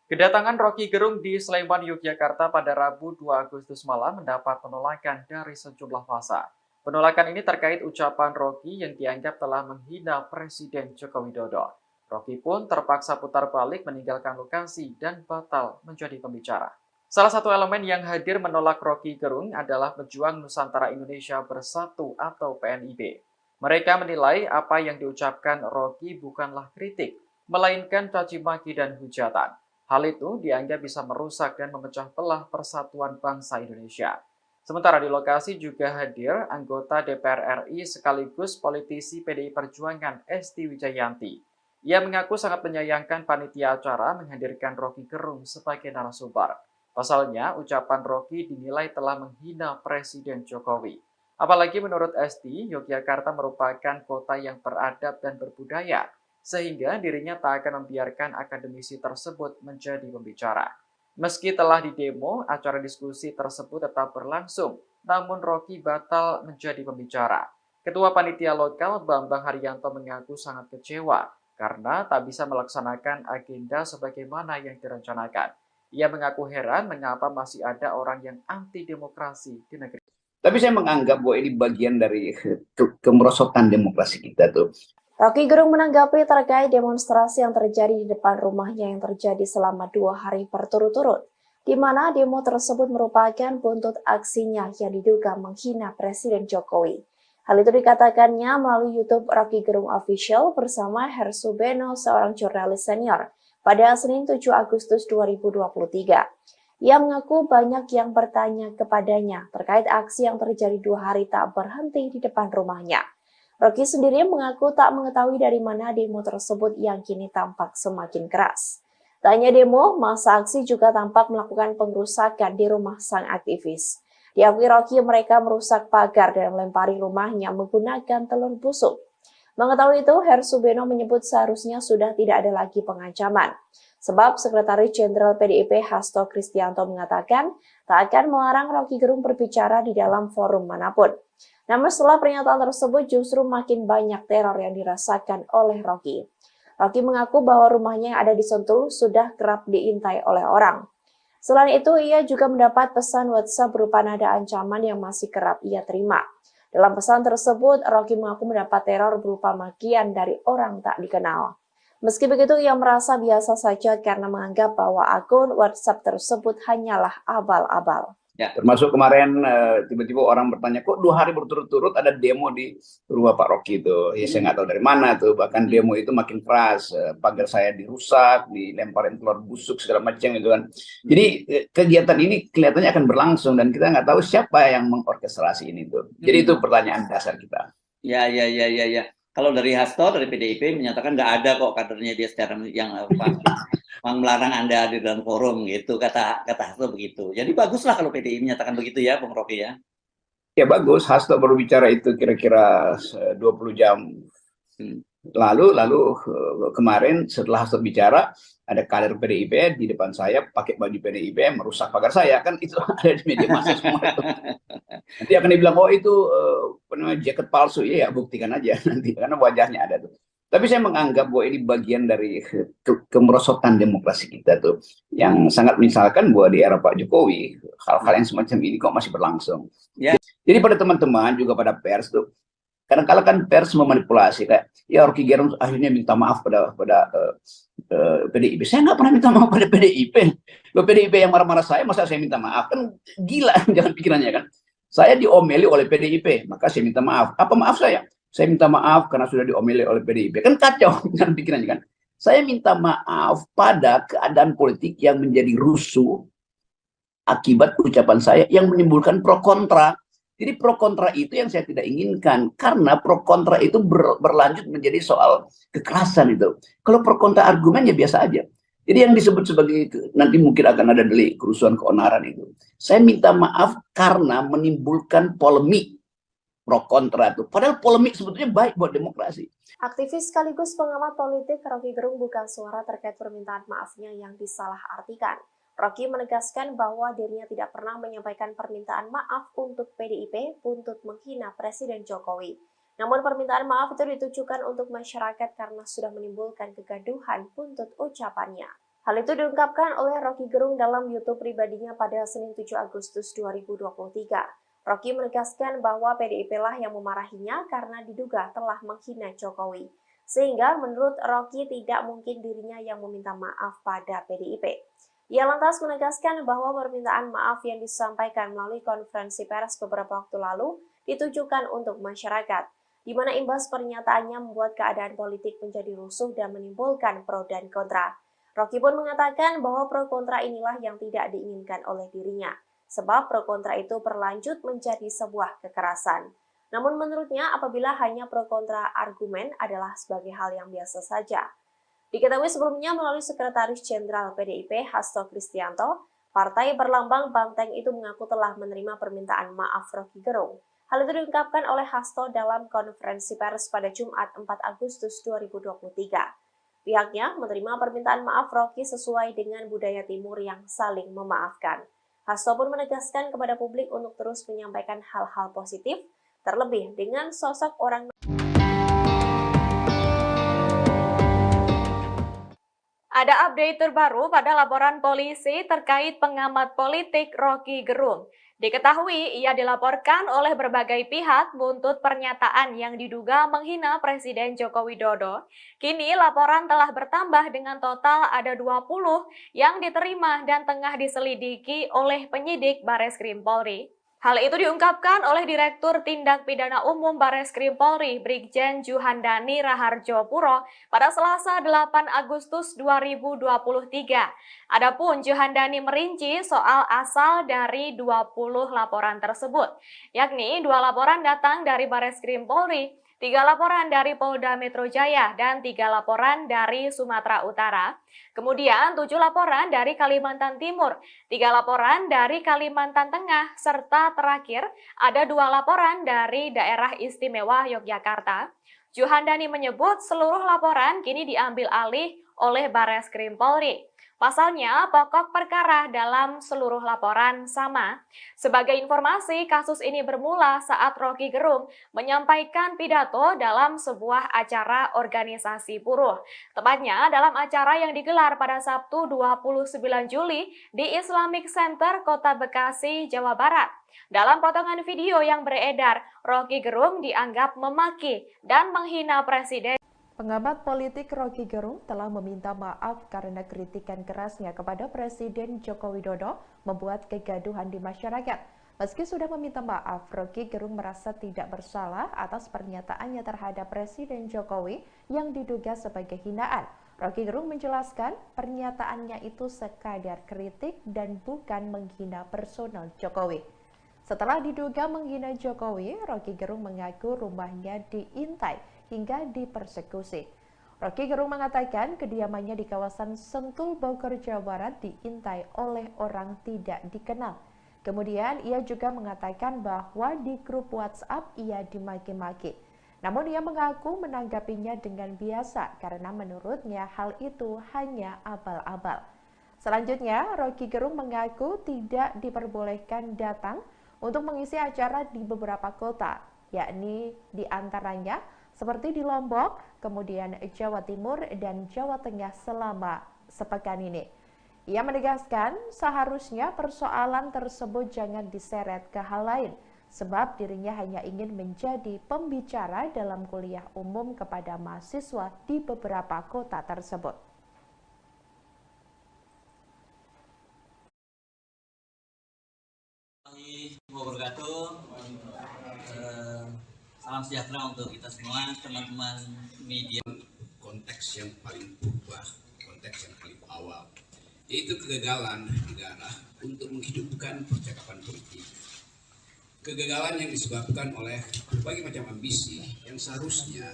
Kedatangan Rocky Gerung di Sleman, Yogyakarta pada Rabu 2 Agustus malam mendapat penolakan dari sejumlah massa. Penolakan ini terkait ucapan Rocky yang dianggap telah menghina Presiden Joko Widodo. Rocky pun terpaksa putar balik meninggalkan lokasi dan batal menjadi pembicara. Salah satu elemen yang hadir menolak Rocky Gerung adalah Pejuang Nusantara Indonesia Bersatu atau PNIB. Mereka menilai apa yang diucapkan Rocky bukanlah kritik, melainkan caci maki dan hujatan. Hal itu dianggap bisa merusak dan memecah belah persatuan bangsa Indonesia. Sementara di lokasi juga hadir anggota DPR RI sekaligus politisi PDI Perjuangan Esti Wijayanti. Ia mengaku sangat menyayangkan panitia acara menghadirkan Rocky Gerung sebagai narasumber. Pasalnya, ucapan Rocky dinilai telah menghina Presiden Jokowi. Apalagi menurut Esti, Yogyakarta merupakan kota yang beradab dan berbudaya, sehingga dirinya tak akan membiarkan akademisi tersebut menjadi pembicara. Meski telah didemo, acara diskusi tersebut tetap berlangsung, namun Rocky batal menjadi pembicara. Ketua Panitia Lokal Bambang Haryanto mengaku sangat kecewa karena tak bisa melaksanakan agenda sebagaimana yang direncanakan. Ia mengaku heran mengapa masih ada orang yang anti-demokrasi di negeri. Tapi saya menganggap bahwa ini bagian dari kemerosotan demokrasi kita tuh. Rocky Gerung menanggapi terkait demonstrasi yang terjadi di depan rumahnya yang terjadi selama 2 hari berturut-turut, di mana demo tersebut merupakan buntut aksinya yang diduga menghina Presiden Jokowi. Hal itu dikatakannya melalui YouTube Rocky Gerung Official bersama Hersu Beno, seorang jurnalis senior, pada Senin 7 Agustus 2023. Ia mengaku banyak yang bertanya kepadanya terkait aksi yang terjadi 2 hari tak berhenti di depan rumahnya. Rocky sendiri mengaku tak mengetahui dari mana demo tersebut yang kini tampak semakin keras. Tak hanya demo, massa aksi juga tampak melakukan pengrusakan di rumah sang aktivis. Diakui Rocky, mereka merusak pagar dan melempari rumahnya menggunakan telur busuk. Mengetahui itu, Hersubeno menyebut seharusnya sudah tidak ada lagi pengancaman. Sebab Sekretaris Jenderal PDIP Hasto Kristianto mengatakan tak akan melarang Rocky Gerung berbicara di dalam forum manapun. Namun setelah pernyataan tersebut justru makin banyak teror yang dirasakan oleh Rocky. Rocky mengaku bahwa rumahnya yang ada di Sentul sudah kerap diintai oleh orang. Selain itu, ia juga mendapat pesan WhatsApp berupa nada ancaman yang masih kerap ia terima. Dalam pesan tersebut, Rocky mengaku mendapat teror berupa makian dari orang tak dikenal. Meski begitu, ia merasa biasa saja karena menganggap bahwa akun WhatsApp tersebut hanyalah abal-abal. Ya, termasuk kemarin tiba-tiba orang bertanya, kok 2 hari berturut-turut ada demo di rumah Pak Rocky itu. Ya saya nggak tahu dari mana tuh, bahkan demo itu makin keras, pagar saya dirusak, dilemparin telur busuk segala macam gitu kan. Jadi kegiatan ini kelihatannya akan berlangsung dan kita nggak tahu siapa yang mengorkestrasi ini tuh. Jadi itu pertanyaan dasar kita. Ya. Kalau dari Hasto, dari PDIP menyatakan nggak ada kok kadernya dia secara yang melarang Anda hadir dalam forum gitu, kata Hasto begitu. Jadi baguslah kalau PDIP menyatakan begitu ya, Bung Rocky ya. Ya bagus, Hasto baru bicara itu kira-kira 20 jam lalu kemarin setelah Hasto bicara ada kader PDIP di depan saya pakai baju PDIP merusak pagar saya, kan itu ada di media massa semua. Nanti akan dibilang oh itu jaket palsu, ya buktikan aja nanti karena wajahnya ada tuh. Tapi saya menganggap bahwa ini bagian dari kemerosotan demokrasi kita tuh, yang sangat misalkan bahwa di era Pak Jokowi hal-hal yang semacam ini kok masih berlangsung. Ya. Jadi pada teman-teman juga pada pers tuh, kadang-kala kan pers memanipulasi kayak ya Rocky Gerung akhirnya minta maaf pada PDIP. Saya nggak pernah minta maaf pada PDIP. Loh, PDIP yang marah-marah saya, masa saya minta maaf? Kan gila jangan pikirannya kan. Saya diomeli oleh PDIP, maka saya minta maaf. Apa maaf saya? Saya minta maaf karena sudah diomeli oleh PDIP. Kan kacau jangan pikirannya kan. Saya minta maaf pada keadaan politik yang menjadi rusuh akibat ucapan saya yang menimbulkan pro kontra. Jadi pro kontra itu yang saya tidak inginkan, karena pro kontra itu berlanjut menjadi soal kekerasan itu. Kalau pro kontra argumen ya biasa aja. Jadi yang disebut sebagai nanti mungkin akan ada delik kerusuhan keonaran itu. Saya minta maaf karena menimbulkan polemik pro kontra itu. Padahal polemik sebetulnya baik buat demokrasi. Aktivis sekaligus pengamat politik Rocky Gerung buka suara terkait permintaan maafnya yang disalahartikan. Rocky menegaskan bahwa dirinya tidak pernah menyampaikan permintaan maaf untuk PDIP buntut menghina Presiden Jokowi. Namun permintaan maaf itu ditujukan untuk masyarakat karena sudah menimbulkan kegaduhan buntut ucapannya. Hal itu diungkapkan oleh Rocky Gerung dalam YouTube pribadinya pada Senin 7 Agustus 2023. Rocky menegaskan bahwa PDIP lah yang memarahinya karena diduga telah menghina Jokowi. Sehingga menurut Rocky tidak mungkin dirinya yang meminta maaf pada PDIP. Ia lantas menegaskan bahwa permintaan maaf yang disampaikan melalui konferensi pers beberapa waktu lalu ditujukan untuk masyarakat, di mana imbas pernyataannya membuat keadaan politik menjadi rusuh dan menimbulkan pro dan kontra. Rocky pun mengatakan bahwa pro kontra inilah yang tidak diinginkan oleh dirinya, sebab pro kontra itu berlanjut menjadi sebuah kekerasan. Namun menurutnya apabila hanya pro kontra argumen adalah sebagai hal yang biasa saja. Diketahui sebelumnya melalui Sekretaris Jenderal PDIP Hasto Kristianto, partai berlambang banteng itu mengaku telah menerima permintaan maaf Rocky Gerung. Hal itu diungkapkan oleh Hasto dalam konferensi pers pada Jumat 4 Agustus 2023. Pihaknya menerima permintaan maaf Rocky sesuai dengan budaya timur yang saling memaafkan. Hasto pun menegaskan kepada publik untuk terus menyampaikan hal-hal positif, terlebih dengan sosok orang. Ada update terbaru pada laporan polisi terkait pengamat politik Rocky Gerung. Diketahui ia dilaporkan oleh berbagai pihak buntut pernyataan yang diduga menghina Presiden Joko Widodo. Kini laporan telah bertambah dengan total ada 20 yang diterima dan tengah diselidiki oleh penyidik Bareskrim Polri. Hal itu diungkapkan oleh Direktur Tindak Pidana Umum Bareskrim Polri, Brigjen Juhandani Raharjo Puro pada Selasa 8 Agustus 2023. Adapun Juhandani merinci soal asal dari 20 laporan tersebut, yakni 2 laporan datang dari Bareskrim Polri 3 laporan dari Polda Metro Jaya, dan 3 laporan dari Sumatera Utara. Kemudian 7 laporan dari Kalimantan Timur, 3 laporan dari Kalimantan Tengah, serta terakhir ada 2 laporan dari Daerah Istimewa Yogyakarta. Juhandani menyebut seluruh laporan kini diambil alih oleh Bareskrim Polri. Pasalnya, pokok perkara dalam seluruh laporan sama. Sebagai informasi, kasus ini bermula saat Rocky Gerung menyampaikan pidato dalam sebuah acara organisasi buruh. Tepatnya dalam acara yang digelar pada Sabtu 29 Juli di Islamic Center Kota Bekasi, Jawa Barat. Dalam potongan video yang beredar, Rocky Gerung dianggap memaki dan menghina Presiden. Pengamat politik Rocky Gerung telah meminta maaf karena kritikan kerasnya kepada Presiden Joko Widodo membuat kegaduhan di masyarakat. Meski sudah meminta maaf, Rocky Gerung merasa tidak bersalah atas pernyataannya terhadap Presiden Jokowi yang diduga sebagai hinaan. Rocky Gerung menjelaskan pernyataannya itu sekadar kritik dan bukan menghina personal Jokowi. Setelah diduga menghina Jokowi, Rocky Gerung mengaku rumahnya diintai hingga dipersekusi. Rocky Gerung mengatakan kediamannya di kawasan Sentul, Bogor, Jawa Barat diintai oleh orang tidak dikenal. Kemudian ia juga mengatakan bahwa di grup WhatsApp ia dimaki-maki. Namun ia mengaku menanggapinya dengan biasa karena menurutnya hal itu hanya abal-abal. Selanjutnya, Rocky Gerung mengaku tidak diperbolehkan datang untuk mengisi acara di beberapa kota, yakni di antaranya seperti di Lombok, kemudian Jawa Timur dan Jawa Tengah selama sepekan ini. Ia menegaskan seharusnya persoalan tersebut jangan diseret ke hal lain, sebab dirinya hanya ingin menjadi pembicara dalam kuliah umum kepada mahasiswa di beberapa kota tersebut. Salam sejahtera untuk kita semua, teman-teman media. Konteks yang paling berubah, konteks yang paling awal, yaitu kegagalan negara untuk menghidupkan percakapan politik. Kegagalan yang disebabkan oleh berbagai macam ambisi yang seharusnya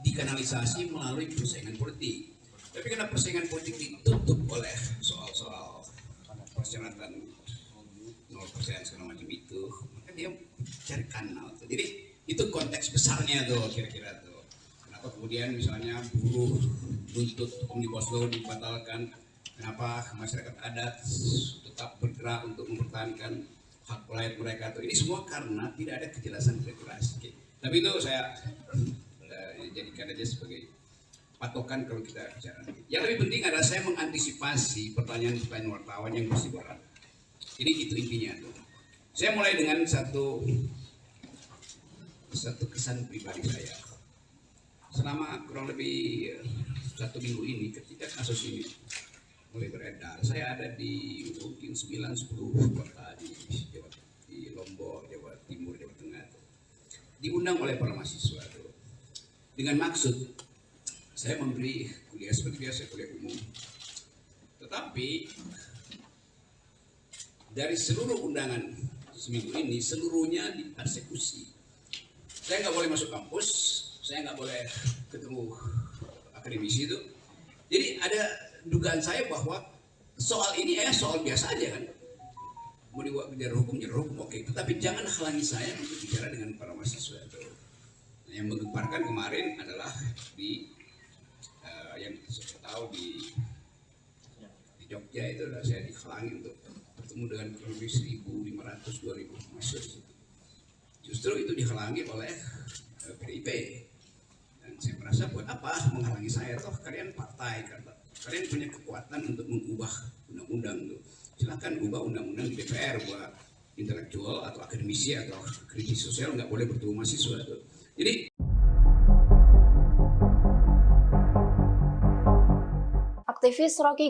dikanalisasi melalui persaingan politik. Tapi karena persaingan politik ditutup oleh soal-soal persyaratan 0% segala macam itu, maka dia cari kanal. Jadi itu konteks besarnya tuh kira-kira tuh. Kenapa kemudian misalnya buruh nuntut Omnibus Law dibatalkan, kenapa masyarakat adat tetap bergerak untuk mempertahankan hak rakyat mereka tuh. Ini semua karena tidak ada kejelasan regulasi. Tapi itu saya jadikan aja sebagai patokan kalau kita bicara. Yang lebih penting adalah saya mengantisipasi pertanyaan-pertanyaan wartawan yang bersifat. Jadi itu intinya tuh. Saya mulai dengan satu kesan pribadi saya. Selama kurang lebih 1 minggu ini ketika kasus ini mulai beredar, saya ada di mungkin 9-10 kota di Lombok, Jawa Timur, Jawa Tengah. Diundang oleh para mahasiswa tuh. Dengan maksud saya memberi kuliah seperti biasa, kuliah umum. Tetapi dari seluruh undangan seminggu ini, seluruhnya dipersekusi. Saya nggak boleh masuk kampus, saya nggak boleh ketemu akademisi itu. Jadi ada dugaan saya bahwa soal ini soal biasa aja kan. Mau dibuat bicara hukum, oke. Tetapi jangan halangi saya untuk bicara dengan para mahasiswa itu. Nah, yang menggemparkan kemarin adalah di yang saya tahu di Jogja itu adalah saya dihalangi untuk bertemu dengan kurang lebih 1.500-2.000 mahasiswa. Justru itu dihalangi oleh PDIP. Dan saya merasa buat apa menghalangi saya? Toh kalian partai, kalian punya kekuatan untuk mengubah undang-undang itu. Silakan ubah undang-undang di DPR buat intelektual atau akademisi atau kritis sosial nggak boleh bertemu mahasiswa itu. Jadi aktivis Rocky